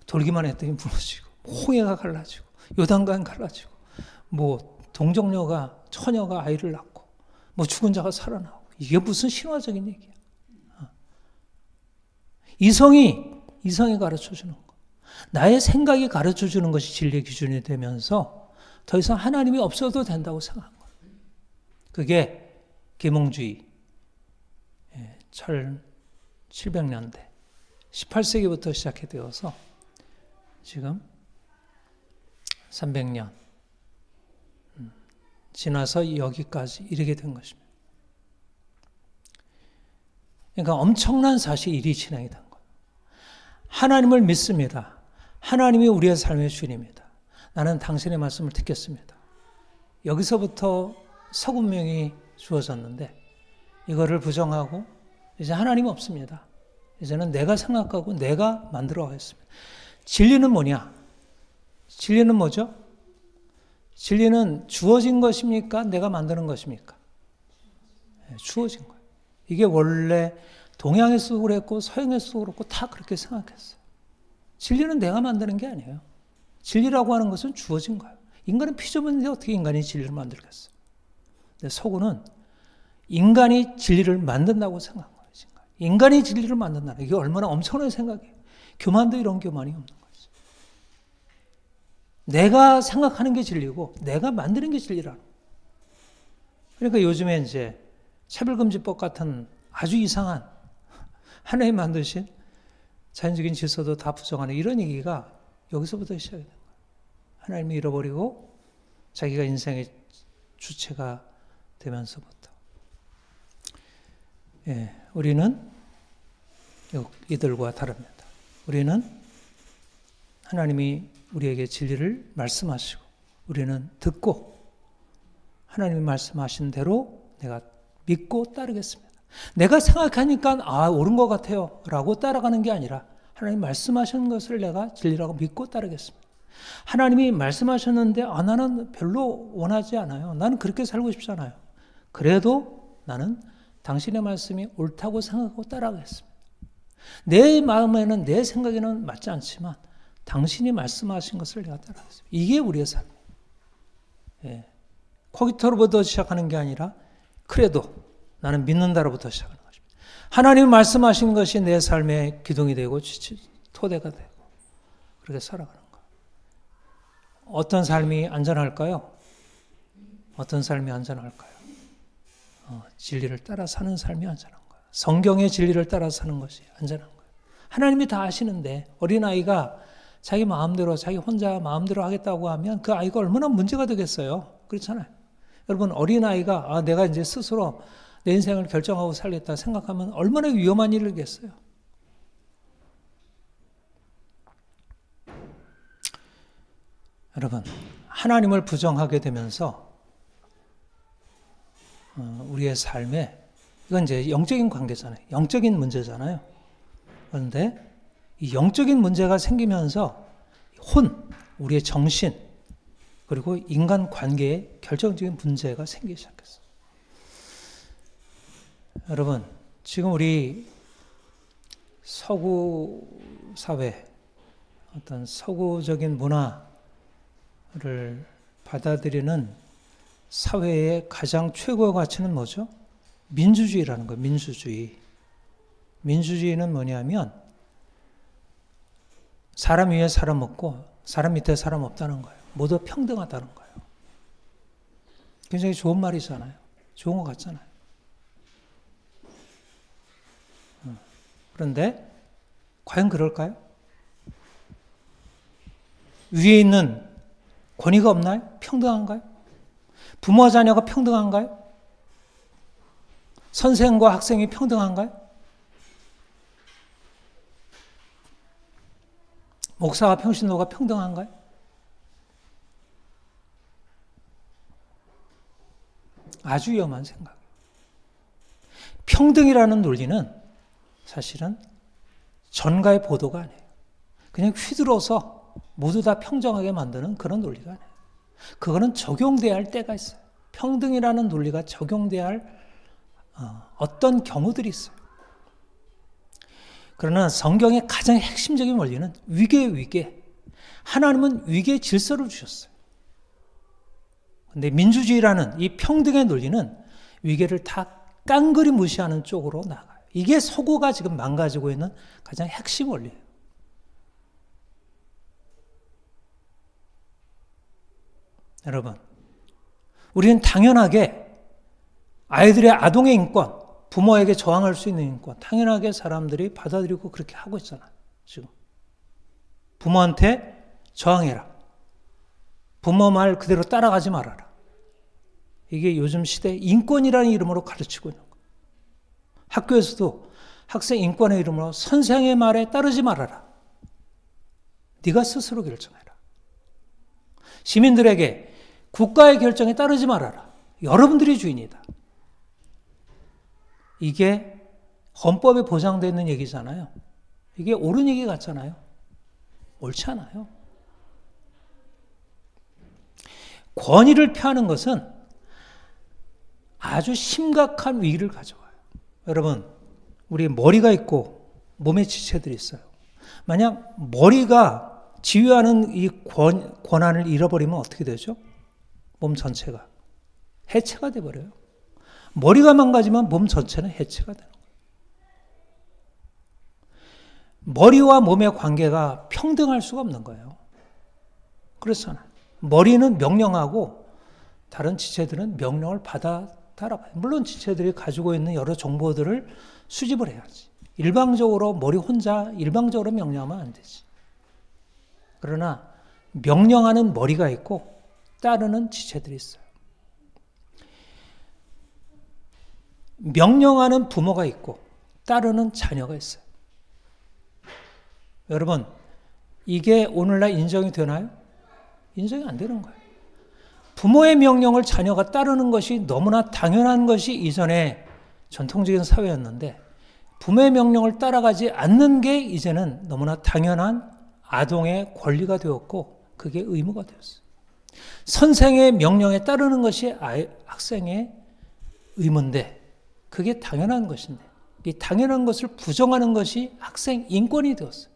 돌기만 했더니 무너지고, 홍해가 갈라지고, 요단강 갈라지고, 동정녀가 처녀가 아이를 낳고, 죽은 자가 살아나고, 이게 무슨 신화적인 얘기야? 이성이 가르쳐 주는 거. 나의 생각이 가르쳐 주는 것이 진리의 기준이 되면서 더 이상 하나님이 없어도 된다고 생각한 거예요. 그게 계몽주의, 1700년대, 18세기부터 시작되어서 지금 300년 지나서 여기까지 이르게 된 것입니다. 그러니까 엄청난 사실 일이 진행이 된 거예요. 하나님을 믿습니다. 하나님이 우리의 삶의 주인입니다. 나는 당신의 말씀을 듣겠습니다. 여기서부터 서군명이 주어졌는데 이거를 부정하고 이제 하나님이 없습니다. 이제는 내가 생각하고 내가 만들어 가겠습니다. 진리는 뭐냐? 진리는 뭐죠? 진리는 주어진 것입니까? 내가 만드는 것입니까? 주어진 거예요. 이게 원래 동양에서도 그랬고 서양에서도 그렇고 다 그렇게 생각했어요. 진리는 내가 만드는 게 아니에요. 진리라고 하는 것은 주어진 거예요. 인간은 피조물인데 어떻게 인간이 진리를 만들겠어요? 근데 서구는 인간이 진리를 만든다고 생각한 거예요. 인간이 진리를 만든다는 이게 얼마나 엄청난 생각이에요. 교만도 이런 교만이 없는 거죠. 내가 생각하는 게 진리고 내가 만드는 게 진리라는 거예요. 그러니까 요즘에 이제 차별금지법 같은 아주 이상한 하나님 만드신 자연적인 질서도 다 부정하는 이런 얘기가 여기서부터 시작이 된 거예요. 하나님을 잃어버리고 자기가 인생의 주체가 되면서부터. 우리는 이들과 다릅니다. 우리는 하나님이 우리에게 진리를 말씀하시고 우리는 듣고 하나님이 말씀하신 대로 내가 믿고 따르겠습니다. 내가 생각하니까 옳은 것 같아요 라고 따라가는 게 아니라 하나님 말씀하신 것을 내가 진리라고 믿고 따르겠습니다. 하나님이 말씀하셨는데 나는 별로 원하지 않아요. 나는 그렇게 살고 싶지 않아요. 그래도 나는 당신의 말씀이 옳다고 생각하고 따라가겠습니다. 내 마음에는 내 생각에는 맞지 않지만 당신이 말씀하신 것을 내가 따라가겠습니다. 이게 우리의 삶이에요. 거기서부터 시작하는 게 아니라 그래도 나는 믿는다로부터 시작하는 것입니다. 하나님이 말씀하신 것이 내 삶의 기둥이 되고 토대가 되고 그렇게 살아가는 거예요. 어떤 삶이 안전할까요? 어떤 삶이 안전할까요? 진리를 따라 사는 삶이 안전한 거예요. 성경의 진리를 따라 사는 것이 안전한 거예요. 하나님이 다 아시는데 어린아이가 자기 마음대로 자기 혼자 마음대로 하겠다고 하면 그 아이가 얼마나 문제가 되겠어요. 그렇잖아요. 여러분 어린아이가 내가 이제 스스로 내 인생을 결정하고 살겠다 생각하면 얼마나 위험한 일이겠어요. 여러분 하나님을 부정하게 되면서 우리의 삶에 이건 이제 영적인 관계잖아요. 영적인 문제잖아요. 그런데 이 영적인 문제가 생기면서 우리의 정신 그리고 인간 관계에 결정적인 문제가 생기기 시작했어요. 여러분 지금 우리 서구 사회 어떤 서구적인 문화를 받아들이는 사회의 가장 최고의 가치는 뭐죠? 민주주의라는 거예요. 민주주의. 민주주의는 뭐냐면 사람 위에 사람 없고 사람 밑에 사람 없다는 거예요. 모두 평등하다는 거예요. 굉장히 좋은 말이잖아요. 좋은 것 같잖아요. 그런데 과연 그럴까요? 위에 있는 권위가 없나요? 평등한가요? 부모와 자녀가 평등한가요? 선생과 학생이 평등한가요? 목사와 평신도가 평등한가요? 아주 위험한 생각이에요. 평등이라는 논리는 사실은 전가의 보도가 아니에요. 그냥 휘둘러서 모두 다 평정하게 만드는 그런 논리가 아니에요. 그거는 적용돼야 할 때가 있어요. 평등이라는 논리가 적용돼야 할 어떤 경우들이 있어요. 그러나 성경의 가장 핵심적인 원리는 위계의 위계. 하나님은 위계의 질서를 주셨어요. 근데 민주주의라는 이 평등의 논리는 위계를 다 깡그리 무시하는 쪽으로 나가요. 이게 서구가 지금 망가지고 있는 가장 핵심 원리예요. 여러분, 우리는 당연하게 아이들의 아동의 인권, 부모에게 저항할 수 있는 인권, 당연하게 사람들이 받아들이고 그렇게 하고 있잖아요. 지금 부모한테 저항해라. 부모 말 그대로 따라가지 말아라. 이게 요즘 시대 인권이라는 이름으로 가르치고 있는 거예요. 학교에서도 학생 인권의 이름으로 선생의 말에 따르지 말아라. 네가 스스로 결정해라. 시민들에게 국가의 결정에 따르지 말아라. 여러분들이 주인이다. 이게 헌법에 보장되어 있는 얘기잖아요. 이게 옳은 얘기 같잖아요. 옳지 않아요. 권위를 펴는 것은 아주 심각한 위기를 가져와요. 여러분, 우리 머리가 있고 몸에 지체들이 있어요. 만약 머리가 지휘하는 이 권한을 잃어버리면 어떻게 되죠? 몸 전체가 해체가 돼버려요. 머리가 망가지면 몸 전체는 해체가 되는 거예요. 머리와 몸의 관계가 평등할 수가 없는 거예요. 그렇잖아요. 머리는 명령하고 다른 지체들은 명령을 받아 따라가요. 물론 지체들이 가지고 있는 여러 정보들을 수집을 해야지. 일방적으로 머리 혼자 일방적으로 명령하면 안 되지. 그러나 명령하는 머리가 있고 따르는 지체들이 있어요. 명령하는 부모가 있고 따르는 자녀가 있어요. 여러분, 이게 오늘날 인정이 되나요? 인정이 안 되는 거예요. 부모의 명령을 자녀가 따르는 것이 너무나 당연한 것이 이전에 전통적인 사회였는데 부모의 명령을 따라가지 않는 게 이제는 너무나 당연한 아동의 권리가 되었고 그게 의무가 되었어요. 선생의 명령에 따르는 것이 학생의 의무인데 그게 당연한 것인데 이 당연한 것을 부정하는 것이 학생 인권이 되었어요.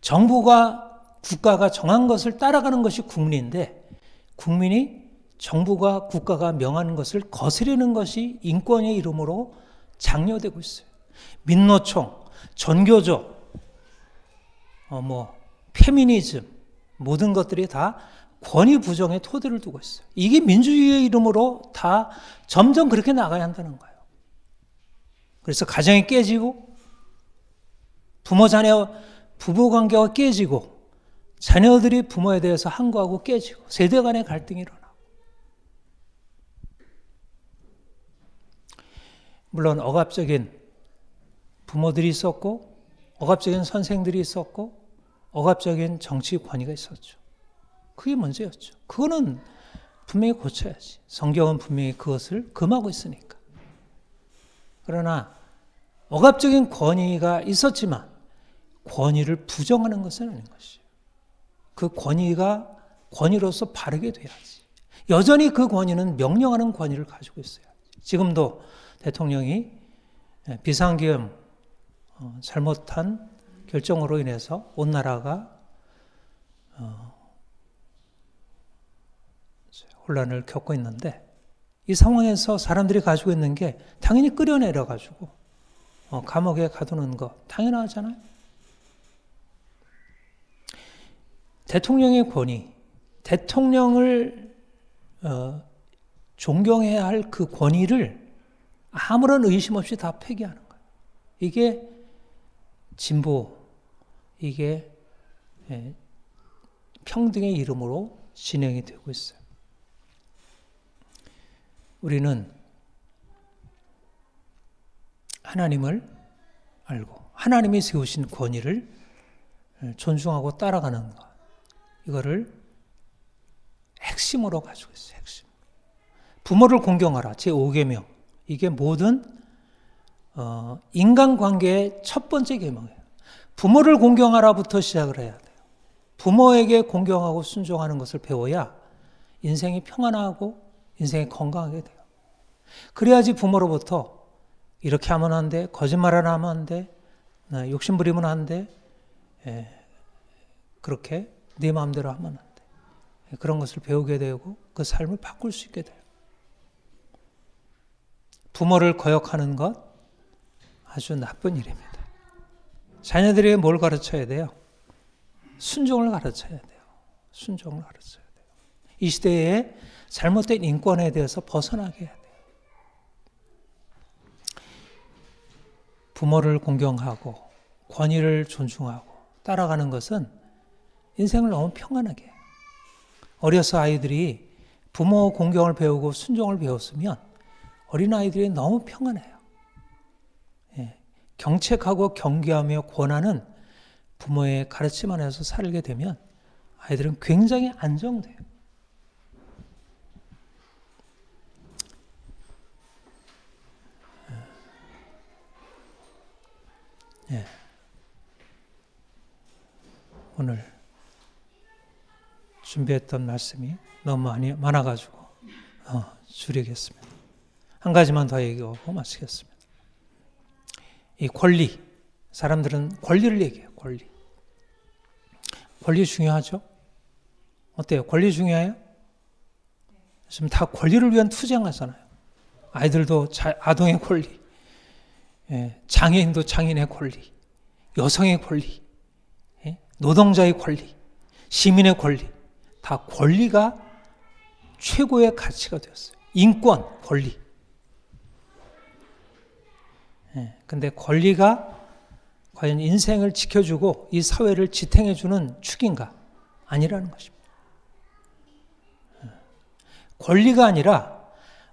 정부가 국가가 정한 것을 따라가는 것이 국민인데 국민이 정부가 국가가 명하는 것을 거스르는 것이 인권의 이름으로 장려되고 있어요. 민노총, 전교조, 페미니즘 모든 것들이 다 권위 부정의 토대를 두고 있어요. 이게 민주주의의 이름으로 다 점점 그렇게 나가야 한다는 거예요. 그래서 가정이 깨지고 부모 자녀 부부관계가 깨지고 자녀들이 부모에 대해서 항거하고 깨지고 세대 간의 갈등이 일어나고 물론 억압적인 부모들이 있었고 억압적인 선생들이 있었고 억압적인 정치 권위가 있었죠. 그게 문제였죠. 그거는 분명히 고쳐야지. 성경은 분명히 그것을 금하고 있으니까. 그러나 억압적인 권위가 있었지만 권위를 부정하는 것은 아닌 것이에요. 그 권위가 권위로서 바르게 돼야지. 여전히 그 권위는 명령하는 권위를 가지고 있어요. 지금도 대통령이 비상계엄 잘못한 결정으로 인해서 온 나라가 혼란을 겪고 있는데 이 상황에서 사람들이 가지고 있는 게 당연히 끌어내려가지고 감옥에 가두는 거 당연하잖아요. 대통령의 권위, 대통령을 존경해야 할 그 권위를 아무런 의심 없이 다 폐기하는 거예요. 이게 진보, 이게 평등의 이름으로 진행이 되고 있어요. 우리는 하나님을 알고 하나님이 세우신 권위를 존중하고 따라가는 것, 이거를 핵심으로 가지고 있어요. 핵심. 부모를 공경하라. 제5계명. 이게 모든 인간관계의 첫 번째 계명이에요. 부모를 공경하라부터 시작을 해야 돼요. 부모에게 공경하고 순종하는 것을 배워야 인생이 평안하고 인생이 건강하게 돼요. 그래야지 부모로부터 이렇게 하면 안 돼. 거짓말을 하면 안 돼. 욕심 부리면 안 돼. 그렇게 네 마음대로 하면 안 돼. 그런 것을 배우게 되고 그 삶을 바꿀 수 있게 돼요. 부모를 거역하는 것 아주 나쁜 일입니다. 자녀들에게 뭘 가르쳐야 돼요? 순종을 가르쳐야 돼요. 순종을 가르쳐야 돼요. 이 시대에 잘못된 인권에 대해서 벗어나게 해야 돼요. 부모를 공경하고 권위를 존중하고 따라가는 것은 인생을 너무 평안하게 해요. 어려서 아이들이 부모 공경을 배우고 순종을 배웠으면 어린아이들이 너무 평안해요. 경책하고 경계하며 권하는 부모의 가르침 안에서 살게 되면 아이들은 굉장히 안정돼요. 오늘 준비했던 말씀이 너무 많아가지고 줄이겠습니다. 한 가지만 더 얘기하고 마치겠습니다. 이 권리, 사람들은 권리를 얘기해요. 권리 중요하죠? 어때요? 권리 중요해요? 지금 다 권리를 위한 투쟁하잖아요. 아이들도 아동의 권리, 장애인도 장애인의 권리, 여성의 권리, 노동자의 권리, 시민의 권리, 다 권리가 최고의 가치가 되었어요. 인권, 권리. 근데 권리가 과연 인생을 지켜주고 이 사회를 지탱해주는 축인가? 아니라는 것입니다. 권리가 아니라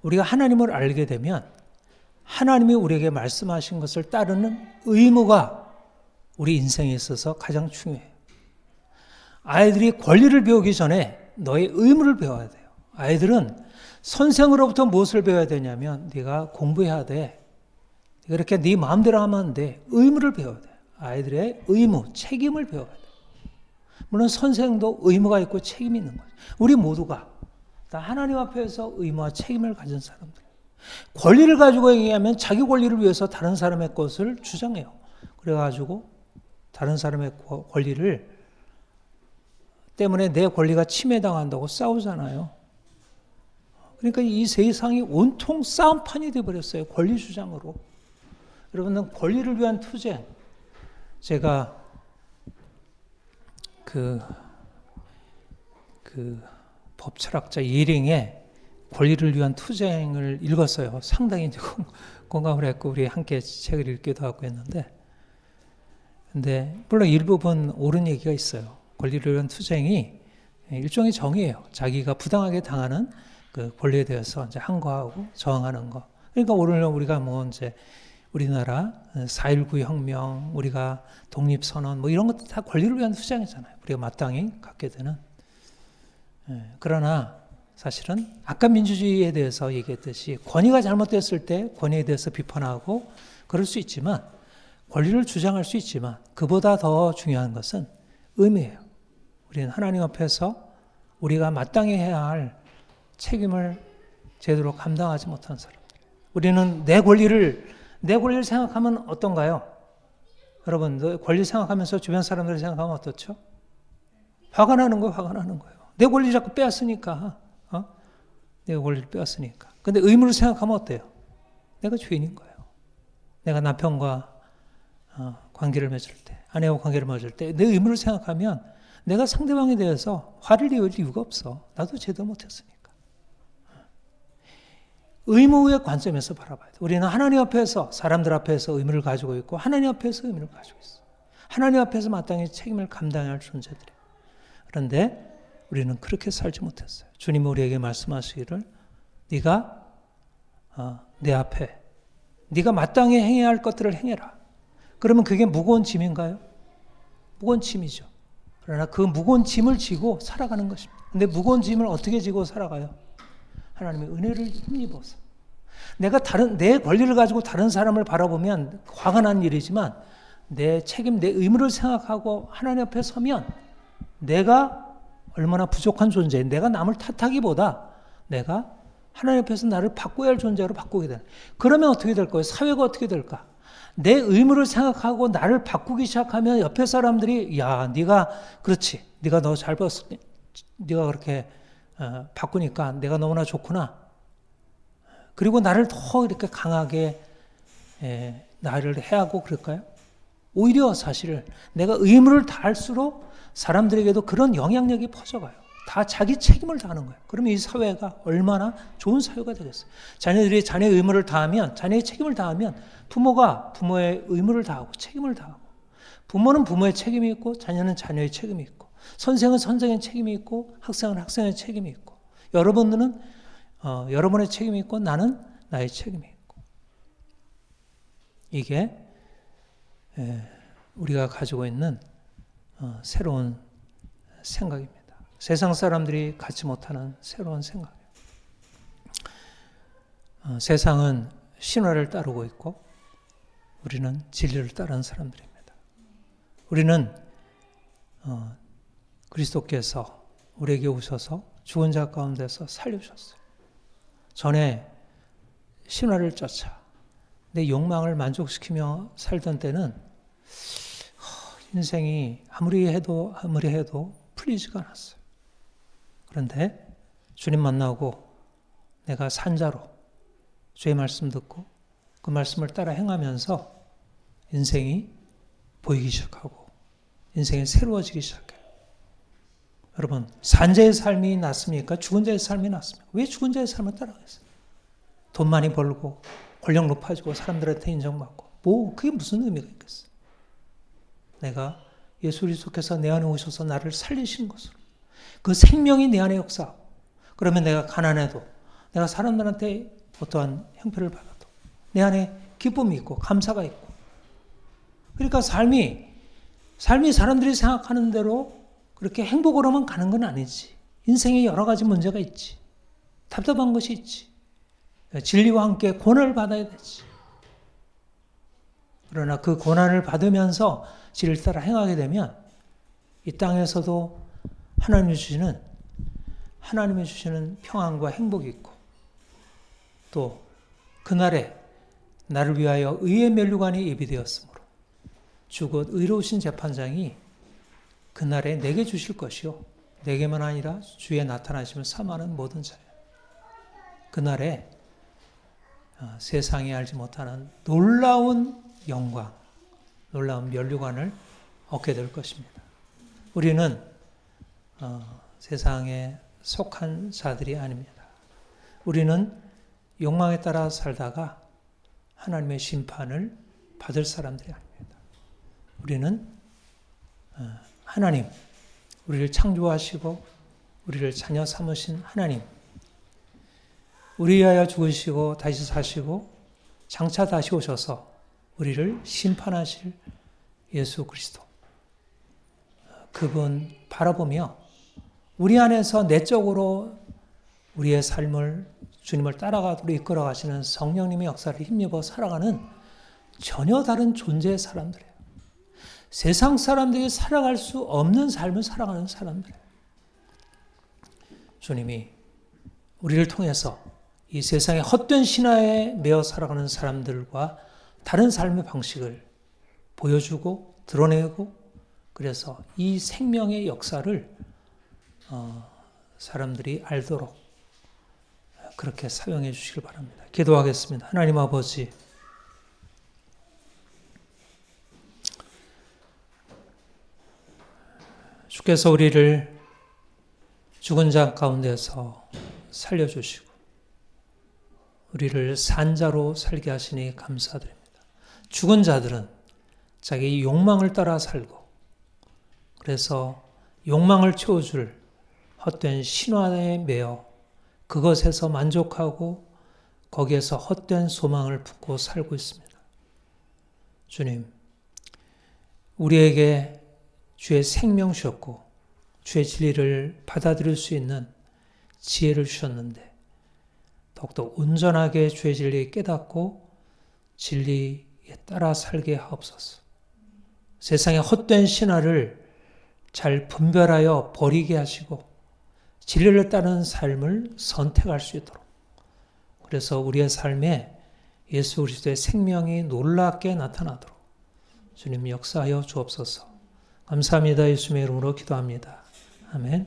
우리가 하나님을 알게 되면 하나님이 우리에게 말씀하신 것을 따르는 의무가 우리 인생에 있어서 가장 중요해요. 아이들이 권리를 배우기 전에 너의 의무를 배워야 돼요. 아이들은 선생으로부터 무엇을 배워야 되냐면 네가 공부해야 돼. 이렇게 네 마음대로 하면 안 돼. 의무를 배워야 돼. 아이들의 의무, 책임을 배워야 돼. 물론 선생도 의무가 있고 책임이 있는 거죠. 우리 모두가 다 하나님 앞에서 의무와 책임을 가진 사람들. 권리를 가지고 얘기하면 자기 권리를 위해서 다른 사람의 것을 주장해요. 그래가지고 다른 사람의 권리를 때문에 내 권리가 침해당한다고 싸우잖아요. 그러니까 이 세상이 온통 싸움판이 되어버렸어요. 권리 주장으로. 여러분은 권리를 위한 투쟁. 제가 그 법철학자 예링의 권리를 위한 투쟁을 읽었어요. 상당히 공감을 했고 우리 함께 책을 읽기도 하고 했는데, 근데 물론 일부분 옳은 얘기가 있어요. 권리를 위한 투쟁이 일종의 정의예요. 자기가 부당하게 당하는 그 권리에 대해서 이제 항거하고 저항하는 거. 그러니까 오늘 우리가 이제 우리나라 4.19 혁명, 우리가 독립선언 이런 것도 다 권리를 위한 투쟁이잖아요. 우리가 마땅히 갖게 되는. 그러나 사실은 아까 민주주의에 대해서 얘기했듯이 권위가 잘못됐을 때 권위에 대해서 비판하고 그럴 수 있지만, 권리를 주장할 수 있지만 그보다 더 중요한 것은 의무예요. 우리는 하나님 앞에서 우리가 마땅히 해야 할 책임을 제대로 감당하지 못한 사람들. 우리는 내 권리를 생각하면 어떤가요? 여러분, 권리 생각하면서 주변 사람들을 생각하면 어떻죠? 화가 나는 거예요. 내 권리 자꾸 빼앗으니까. 내가 권리를 빼앗으니까. 근데 의무를 생각하면 어때요? 내가 죄인인 거예요. 내가 남편과 관계를 맺을 때, 아내와 관계를 맺을 때 내 의무를 생각하면 내가 상대방에 대해서 화를 낼 이유가 없어. 나도 제대로 못했으니까. 의무의 관점에서 바라봐야 돼. 우리는 하나님 앞에서, 사람들 앞에서 의무를 가지고 있고 하나님 앞에서 의무를 가지고 있어. 하나님 앞에서 마땅히 책임을 감당해야 할 존재들이에요. 그런데 우리는 그렇게 살지 못했어요. 주님이 우리에게 말씀하시기를 네가 내 앞에 네가 마땅히 행해야 할 것들을 행해라. 그러면 그게 무거운 짐인가요? 무거운 짐이죠. 그러나 그 무거운 짐을 지고 살아가는 것입니다. 근데 무거운 짐을 어떻게 지고 살아가요? 하나님의 은혜를 힘입어서. 내가 내 권리를 가지고 다른 사람을 바라보면 화가 난 일이지만 내 책임, 내 의무를 생각하고 하나님 앞에 서면 내가 얼마나 부족한 존재인, 내가 남을 탓하기보다 내가 하나님 앞에서 나를 바꿔야 할 존재로 바꾸게 되는. 그러면 어떻게 될 거예요? 사회가 어떻게 될까? 내 의무를 생각하고 나를 바꾸기 시작하면 옆에 사람들이 야, 네가 그렇지. 네가 너 잘 봤어. 네가 그렇게 바꾸니까 내가 너무나 좋구나. 그리고 나를 더 이렇게 강하게 나를 해하고 그럴까요? 오히려 사실 내가 의무를 다할수록 사람들에게도 그런 영향력이 퍼져가요. 다 자기 책임을 다하는 거예요. 그러면 이 사회가 얼마나 좋은 사회가 되겠어요. 자녀들이 자녀의 의무를 다하면, 자녀의 책임을 다하면 부모가 부모의 의무를 다하고 책임을 다하고, 부모는 부모의 책임이 있고 자녀는 자녀의 책임이 있고, 선생은 선생의 책임이 있고 학생은 학생의 책임이 있고, 여러분들은 여러분의 책임이 있고 나는 나의 책임이 있고. 이게 우리가 가지고 있는 새로운 생각입니다. 세상 사람들이 갖지 못하는 새로운 생각이에요. 세상은 신화를 따르고 있고 우리는 진리를 따르는 사람들입니다. 우리는 그리스도께서 우리에게 오셔서 죽은 자 가운데서 살려주셨어요. 전에 신화를 쫓아 내 욕망을 만족시키며 살던 때는 인생이 아무리 해도 풀리지가 않았어요. 그런데 주님 만나고 내가 산자로 주의 말씀 듣고 그 말씀을 따라 행하면서 인생이 보이기 시작하고 인생이 새로워지기 시작해요. 여러분, 산자의 삶이 낫습니까? 죽은 자의 삶이 낫습니까? 왜 죽은 자의 삶을 따라가겠어요? 돈 많이 벌고 권력 높아지고 사람들한테 인정받고 그게 무슨 의미가 있겠어요? 내가 예수 그리스도께서 내 안에 오셔서 나를 살리신 것으로 그 생명이 내 안에 역사하고, 그러면 내가 가난해도 내가 사람들한테 어떠한 형편을 받아도 내 안에 기쁨이 있고 감사가 있고, 그러니까 삶이 사람들이 생각하는 대로 그렇게 행복으로만 가는 건 아니지. 인생에 여러 가지 문제가 있지. 답답한 것이 있지. 진리와 함께 고난을 받아야 되지. 그러나 그 고난을 받으면서 진리를 따라 행하게 되면 이 땅에서도 하나님이 주시는 평안과 행복이 있고, 또 그날에 나를 위하여 의의 면류관이 예비되었으므로 주 곧 의로우신 재판장이 그날에 내게 주실 것이요 내게만 아니라 주의 나타나심을 사모하는 모든 자예요. 그날에 세상이 알지 못하는 놀라운 영광, 놀라운 면류관을 얻게 될 것입니다. 우리는 세상에 속한 자들이 아닙니다. 우리는 욕망에 따라 살다가 하나님의 심판을 받을 사람들이 아닙니다. 우리는 하나님, 우리를 창조하시고 우리를 자녀 삼으신 하나님, 우리 위하여 죽으시고 다시 사시고 장차 다시 오셔서 우리를 심판하실 예수 그리스도, 그분 바라보며 우리 안에서 내적으로 우리의 삶을 주님을 따라가도록 이끌어 가시는 성령님의 역사를 힘입어 살아가는 전혀 다른 존재의 사람들이에요. 세상 사람들이 살아갈 수 없는 삶을 살아가는 사람들이에요. 주님이 우리를 통해서 이 세상의 헛된 신화에 매어 살아가는 사람들과 다른 삶의 방식을 보여주고 드러내고, 그래서 이 생명의 역사를 사람들이 알도록 그렇게 사용해 주시길 바랍니다. 기도하겠습니다. 하나님 아버지, 주께서 우리를 죽은 자 가운데서 살려주시고 우리를 산자로 살게 하시니 감사드립니다. 죽은 자들은 자기 욕망을 따라 살고, 그래서 욕망을 채워줄 헛된 신화에 매여 그것에서 만족하고 거기에서 헛된 소망을 품고 살고 있습니다. 주님, 우리에게 주의 생명 주셨고 주의 진리를 받아들일 수 있는 지혜를 주셨는데 더욱더 온전하게 주의 진리를 깨닫고 진리에 따라 살게 하옵소서. 세상의 헛된 신화를 잘 분별하여 버리게 하시고 진리를 따르는 삶을 선택할 수 있도록 그래서 우리의 삶에 예수 그리스도의 생명이 놀랍게 나타나도록 주님 역사하여 주옵소서. 감사합니다. 예수님의 이름으로 기도합니다. 아멘.